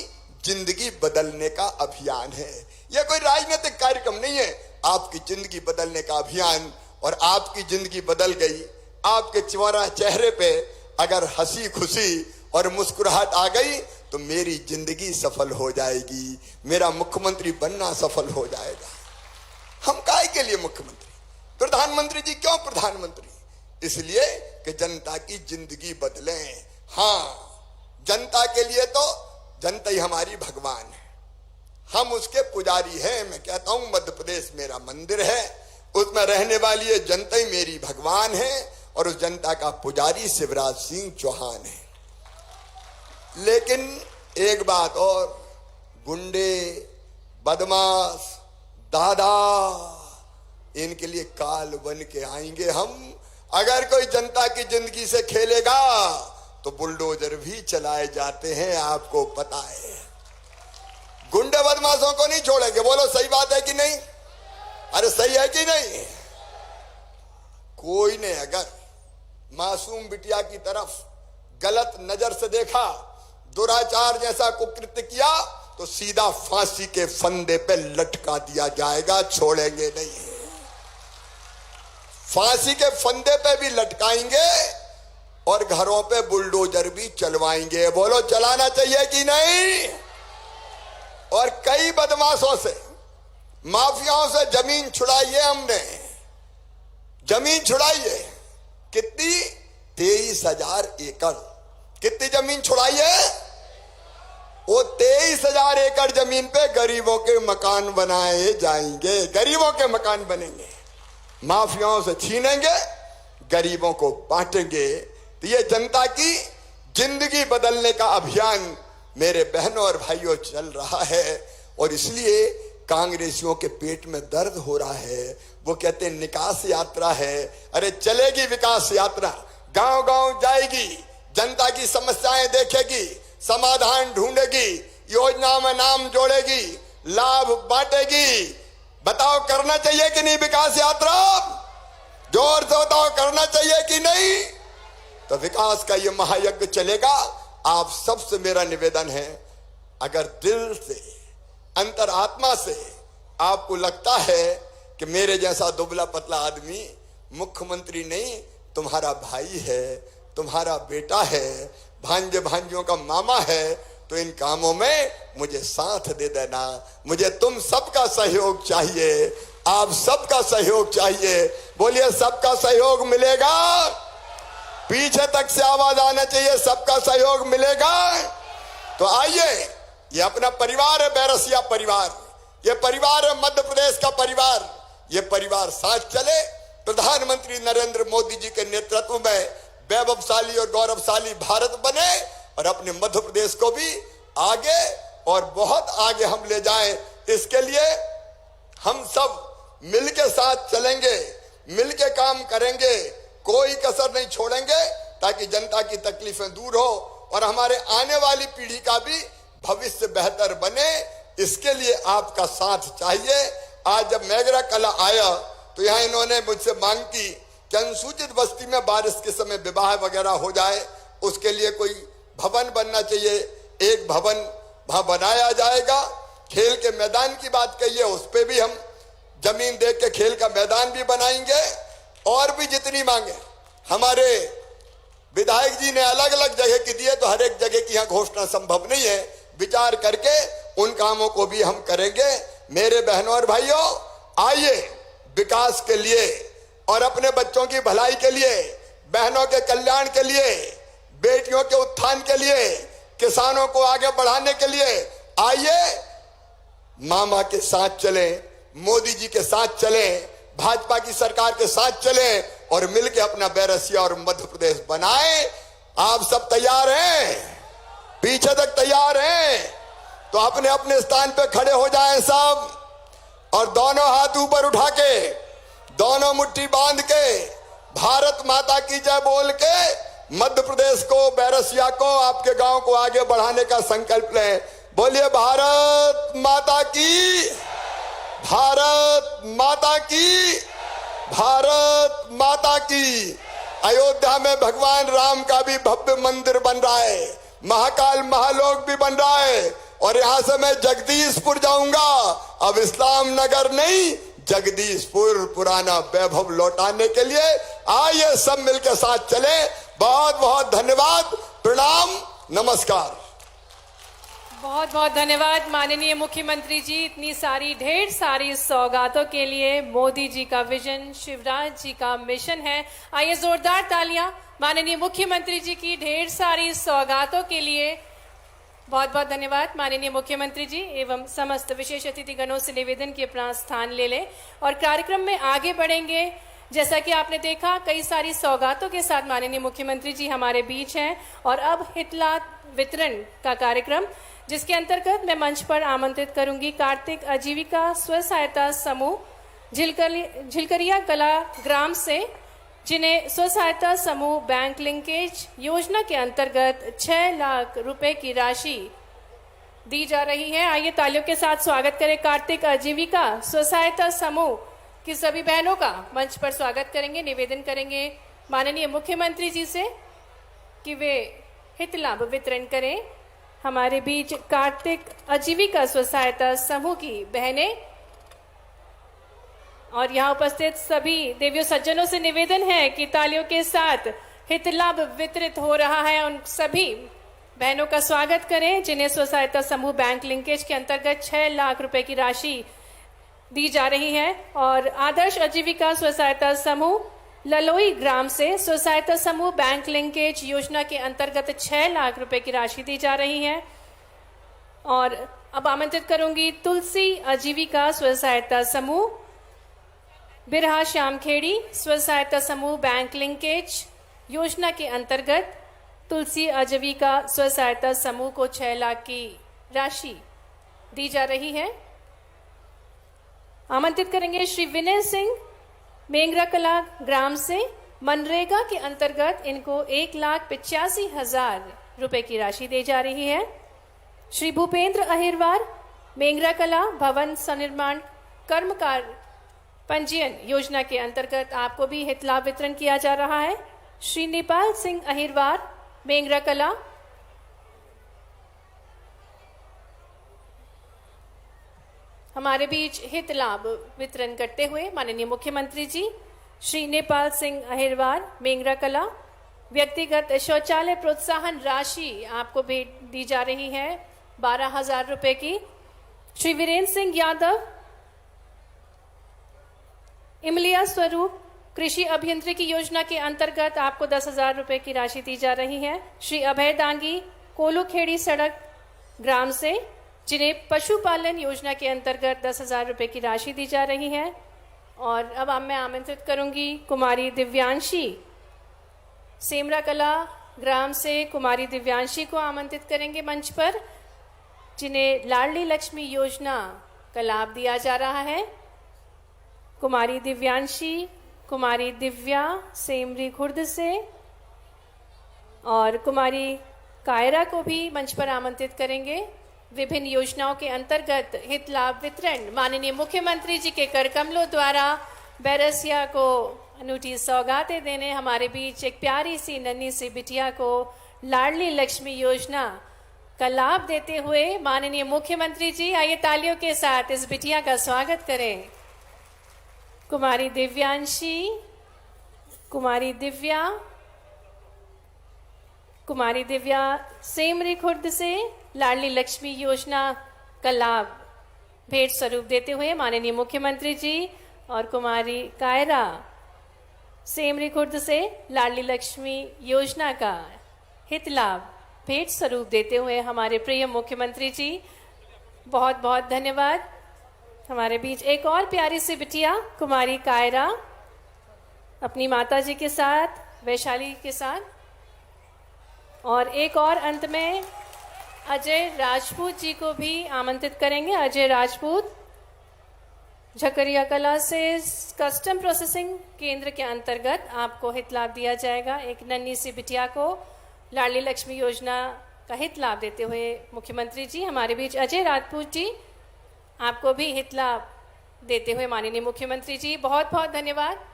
जिंदगी बदलने का अभियान है। यह कोई राजनीतिक कार्यक्रम नहीं है, आपकी जिंदगी बदलने का अभियान। और आपकी जिंदगी बदल गई, आपके चेहरे पे अगर हंसी खुशी और मुस्कुराहट आ गई तो मेरी जिंदगी सफल हो जाएगी, मेरा मुख्यमंत्री बनना सफल हो जाएगा। हम काहे के लिए मुख्यमंत्री? प्रधानमंत्री जी क्यों प्रधानमंत्री? इसलिए कि जनता की जिंदगी बदले। हाँ, जनता के लिए तो जनता ही हमारी भगवान है, हम उसके पुजारी हैं। मैं कहता हूं मध्य प्रदेश मेरा मंदिर है, उसमें रहने वाली ये जनता ही मेरी भगवान है और उस जनता का पुजारी शिवराज सिंह चौहान है। लेकिन एक बात और, गुंडे, बदमाश, दादा, इनके लिए काल बन के आएंगे हम। अगर कोई जनता की जिंदगी से खेलेगा तो बुलडोजर भी चलाए जाते हैं, आपको पता है। गुंडे बदमाशों को नहीं छोड़ेंगे। बोलो सही बात है कि नहीं? अरे सही है कि नहीं? कोई ने अगर मासूम बिटिया की तरफ गलत नजर से देखा, दुराचार जैसा कुकृत्य किया, तो सीधा फांसी के फंदे पे लटका दिया जाएगा, छोड़ेंगे नहीं। फांसी के फंदे पे भी लटकाएंगे और घरों पे बुलडोजर भी चलवाएंगे। बोलो चलाना चाहिए कि नहीं? और कई बदमाशों से, माफियाओं से जमीन छुड़ाई है हमने, जमीन छुड़ाई है। कितनी? 23,000 एकड़। कितनी जमीन छुड़ाई है? वो 23,000 एकड़ जमीन पे गरीबों के मकान बनाए जाएंगे, गरीबों के मकान बनेंगे। माफियाओं से छीनेंगे, गरीबों को बांटेंगे। तो ये जनता की जिंदगी बदलने का अभियान मेरे बहनों और भाइयों चल रहा है। और इसलिए कांग्रेसियों के पेट में दर्द हो रहा है। वो कहते हैं निकास यात्रा है। अरे चलेगी विकास यात्रा, गांव गांव जाएगी, जनता की समस्याएं देखेगी, समाधान ढूंढेगी, योजना में नाम जोड़ेगी, लाभ बांटेगी। बताओ करना चाहिए कि नहीं विकास यात्रा? जोर से बताओ करना चाहिए कि नहीं? तो विकास का ये महायज्ञ चलेगा। आप सबसे मेरा निवेदन है, अगर दिल से अंतरात्मा से आपको लगता है कि मेरे जैसा दुबला पतला आदमी मुख्यमंत्री नहीं, तुम्हारा भाई है, तुम्हारा बेटा है, भांजे भांजियों का मामा है, तो इन कामों में मुझे साथ दे देना। मुझे तुम सबका सहयोग चाहिए, आप सबका सहयोग चाहिए। बोलिए सबका सहयोग मिलेगा? पीछे तक से आवाज आना चाहिए, सबका सहयोग मिलेगा। तो आइए, ये अपना परिवार है, बैरसिया परिवार, ये परिवार है मध्य प्रदेश का परिवार, ये परिवार साथ चले। प्रधानमंत्री नरेंद्र मोदी जी के नेतृत्व में वैभवशाली और गौरवशाली भारत बने और अपने मध्य प्रदेश को भी आगे और बहुत आगे हम ले जाएं। इसके लिए हम सब मिलके साथ चलेंगे, मिलके काम करेंगे, कोई कसर नहीं छोड़ेंगे, ताकि जनता की तकलीफें दूर हो और हमारे आने वाली पीढ़ी का भी भविष्य बेहतर बने। इसके लिए आपका साथ चाहिए। आज जब मेघरा कला आया तो यहाँ इन्होंने मुझसे मांग की कि अनुसूचित बस्ती में बारिश के समय विवाह वगैरह हो जाए, उसके लिए कोई भवन बनना चाहिए। एक भवन वहां बनाया जाएगा। खेल के मैदान की बात कही है, उस पर भी हम जमीन देख के खेल का मैदान भी बनाएंगे। और भी जितनी मांगे हमारे विधायक जी ने अलग अलग जगह की दी है, तो हर एक जगह की यहाँ घोषणा संभव नहीं है। विचार करके उन कामों को भी हम करेंगे। मेरे बहनों और भाइयों, आइए विकास के लिए और अपने बच्चों की भलाई के लिए, बहनों के कल्याण के लिए, बेटियों के उत्थान के लिए, किसानों को आगे बढ़ाने के लिए आइए मामा के साथ चलें, मोदी जी के साथ चलें, भाजपा की सरकार के साथ चलें और मिलकर अपना बैरसिया और मध्य प्रदेश बनाएं। आप सब तैयार हैं? पीछे तक तैयार हैं? तो अपने अपने स्थान पे खड़े हो जाएं सब, और दोनों हाथ ऊपर उठा के, दोनों मुट्ठी बांध के, भारत माता की जय बोल के मध्य प्रदेश को, बैरसिया को, आपके गांव को आगे बढ़ाने का संकल्प लें। बोलिए भारत माता की, भारत माता की, भारत माता की। अयोध्या में भगवान राम का भी भव्य मंदिर बन रहा है, महाकाल महालोक भी बन रहा है, और यहां से मैं जगदीशपुर जाऊंगा। अब इस्लाम नगर नहीं, जगदीशपुर पुराना वैभव लौटाने के लिए आइए सब मिलकर साथ चले। बहुत बहुत धन्यवाद, प्रणाम, नमस्कार। बहुत बहुत धन्यवाद माननीय मुख्यमंत्री जी, इतनी सारी ढेर सारी सौगातों के लिए। मोदी जी का विजन, शिवराज जी का मिशन है। आइए जोरदार तालियां माननीय मुख्यमंत्री जी की ढेर सारी सौगातों के लिए। बहुत बहुत धन्यवाद माननीय मुख्यमंत्री जी एवं समस्त विशेष अतिथिगणों से निवेदन के अपना स्थान ले लें और कार्यक्रम में आगे बढ़ेंगे। जैसा कि आपने देखा, कई सारी सौगातों के साथ माननीय मुख्यमंत्री जी हमारे बीच हैं। और अब हितलाभ वितरण का कार्यक्रम, जिसके अंतर्गत मैं मंच पर आमंत्रित करूंगी कार्तिक आजीविका स्व सहायता समूह झिलकरिया कला ग्राम से, जिन्हें स्व सहायता समूह बैंक लिंकेज योजना के अंतर्गत 6 लाख रुपए की राशि दी जा रही है। आइए तालियों के साथ स्वागत करें कार्तिक आजीविका स्व सहायता समूह की सभी बहनों का। मंच पर स्वागत करेंगे, निवेदन करेंगे माननीय मुख्यमंत्री जी से कि वे हित लाभ वितरण करें। हमारे बीच कार्तिक आजीविका स्व सहायता समूह की बहनें और यहाँ उपस्थित सभी देवियों सज्जनों से निवेदन है कि तालियों के साथ हित लाभ वितरित हो रहा है। उन सभी बहनों का स्वागत करें जिन्हें स्व सहायता समूह बैंक लिंकेज के अंतर्गत 6 लाख रुपए की राशि दी जा रही है। और आदर्श आजीविका स्व सहायता समूह ललोई ग्राम से स्व सहायता समूह बैंक लिंकेज योजना के अंतर्गत 6 लाख रुपए की राशि दी जा रही है। और अब आमंत्रित करूंगी तुलसी आजीविका स्व सहायता समूह बिरहा श्यामखेड़ी स्व सहायता समूह बैंक लिंकेज योजना के अंतर्गत तुलसी आजीविका स्व सहायता समूह को 6 लाख की राशि दी जा रही है। आमंत्रित करेंगे श्री विनय सिंह मेंगरा कला ग्राम से मनरेगा के अंतर्गत इनको 1,85,000 रुपए की राशि दी जा रही है। श्री भूपेंद्र अहिरवार मेंगरा कला भवन सनिर्माण कर्मकार पंजीयन योजना के अंतर्गत आपको भी हित लाभ वितरण किया जा रहा है। श्री नेपाल सिंह अहिरवार मेंगरा कला हमारे बीच हित लाभ वितरण करते हुए माननीय मुख्यमंत्री जी श्री नेपाल सिंह अहिरवार मेंगरा कला व्यक्तिगत शौचालय प्रोत्साहन राशि आपको भेंट दी जा रही है 12,000 रुपए की। श्री वीरेंद्र सिंह यादव इमलिया स्वरूप कृषि अभियंत्रिकी योजना के अंतर्गत आपको 10,000 रुपए की राशि दी जा रही है। श्री अभय दांगी कोलूखेड़ी सड़क ग्राम से जिन्हें पशुपालन योजना के अंतर्गत 10,000 रुपए की राशि दी जा रही है। और अब मैं आमंत्रित करूंगी कुमारी दिव्यांशी सेमरा कला ग्राम से कुमारी दिव्यांशी को आमंत्रित करेंगे मंच पर, जिन्हें लाडली लक्ष्मी योजना का लाभ दिया जा रहा है। कुमारी दिव्यांशी कुमारी दिव्या सेमरी खुर्द से और कुमारी कायरा को भी मंच पर आमंत्रित करेंगे। विभिन्न योजनाओं के अंतर्गत हित लाभ वितरण माननीय मुख्यमंत्री जी के कर कमलों द्वारा बैरसिया को अनूठी सौगातें देने हमारे बीच एक प्यारी सी नन्ही सी बिटिया को लाडली लक्ष्मी योजना का लाभ देते हुए माननीय मुख्यमंत्री जी आइए तालियों के साथ इस बिटिया का स्वागत करें। कुमारी दिव्यांशी कुमारी दिव्या सेमरी खुर्द से लाडली लक्ष्मी योजना का लाभ भेंट स्वरूप देते हुए माननीय मुख्यमंत्री जी और कुमारी कायरा सेमरी खुर्द से लाडली लक्ष्मी योजना का हित लाभ भेंट स्वरूप देते हुए हमारे प्रिय मुख्यमंत्री जी बहुत बहुत धन्यवाद। हमारे बीच एक और प्यारी सी बिटिया कुमारी कायरा अपनी माता जी के साथ वैशाली के साथ, और एक और अंत में अजय राजपूत जी को भी आमंत्रित करेंगे। अजय राजपूत झकरिया कला से कस्टम प्रोसेसिंग केंद्र के अंतर्गत आपको हित लाभ दिया जाएगा। एक नन्ही सी बिटिया को लाडली लक्ष्मी योजना का हित लाभ देते हुए मुख्यमंत्री जी हमारे बीच अजय राजपूत जी आपको भी हित लाभ देते हुए माननीय मुख्यमंत्री जी बहुत बहुत धन्यवाद।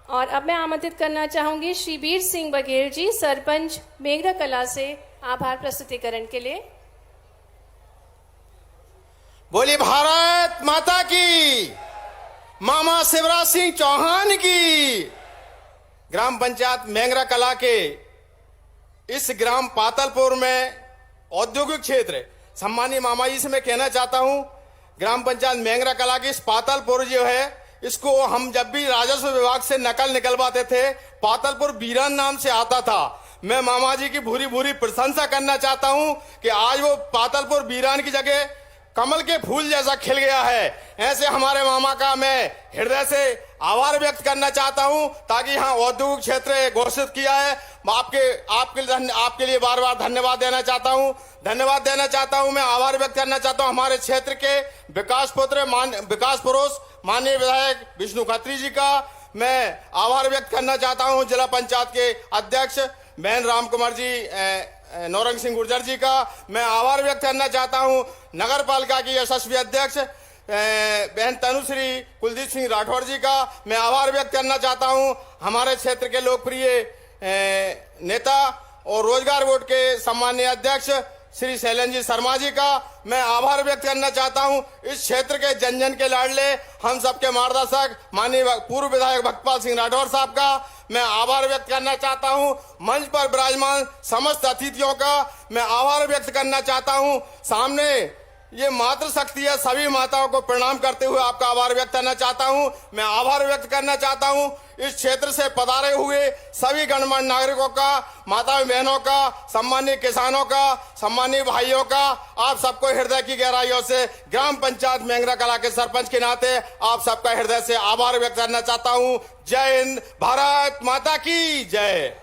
और अब मैं आमंत्रित करना चाहूंगी श्री वीर सिंह बघेल जी सरपंच मेंगरा कला से आभार प्रस्तुतिकरण के लिए। बोली भारत माता की, मामा शिवराज सिंह चौहान की। ग्राम पंचायत मेंगरा कला के इस ग्राम पातलपुर में औद्योगिक क्षेत्र सम्मानीय मामा जी से मैं कहना चाहता हूं, ग्राम पंचायत मेंगरा कला की इस पातलपुर जो है इसको हम जब भी राजस्व विभाग से नकल निकलवाते थे पातलपुर बीरान नाम से आता था। मैं मामा जी की भूरी भूरी प्रशंसा करना चाहता हूं कि आज वो पातलपुर बीरान की जगह कमल के फूल जैसा खिल गया है। ऐसे हमारे मामा का मैं हृदय से आभार व्यक्त करना चाहता हूं, ताकि यहाँ औद्योगिक क्षेत्र घोषित किया है। आपके लिए बार बार धन्यवाद देना चाहता हूं। मैं आभार व्यक्त करना चाहता हूं हमारे क्षेत्र के विकास पुरुष माननीय विधायक विष्णु खत्री जी का मैं आभार व्यक्त करना चाहता हूं। जिला पंचायत के अध्यक्ष बहन राम कुमार जी नौरंग सिंह गुर्जर जी का मैं आभार व्यक्त करना चाहता हूं। नगर पालिका की यशस्वी अध्यक्ष बहन तनुश्री कुलदीप सिंह राठौर जी का मैं आभार व्यक्त करना चाहता हूं। हमारे क्षेत्र के लोकप्रिय नेता और रोजगार बोर्ड के सम्मानीय अध्यक्ष श्री शैलन जी शर्मा जी का मैं आभार व्यक्त करना चाहता हूं। इस क्षेत्र के जन जन के लाडले हम सबके मार्गदर्शक माननीय पूर्व विधायक भक्तपाल सिंह राठौर साहब का मैं आभार व्यक्त करना चाहता हूं। मंच पर विराजमान समस्त अतिथियों का मैं आभार व्यक्त करना चाहता हूं। सामने ये मातृशक्ति है, सभी माताओं को प्रणाम करते हुए आपका आभार व्यक्त करना चाहता हूं। मैं आभार व्यक्त करना चाहता हूं इस क्षेत्र से पधारे हुए सभी गणमान्य नागरिकों का, माता बहनों का, सम्मानित किसानों का, सम्मानित भाइयों का, आप सबको हृदय की गहराइयों से ग्राम पंचायत मेंगरा कला के सरपंच के नाते आप सबका हृदय से आभार व्यक्त करना चाहता हूं। जय हिंद, भारत माता की जय।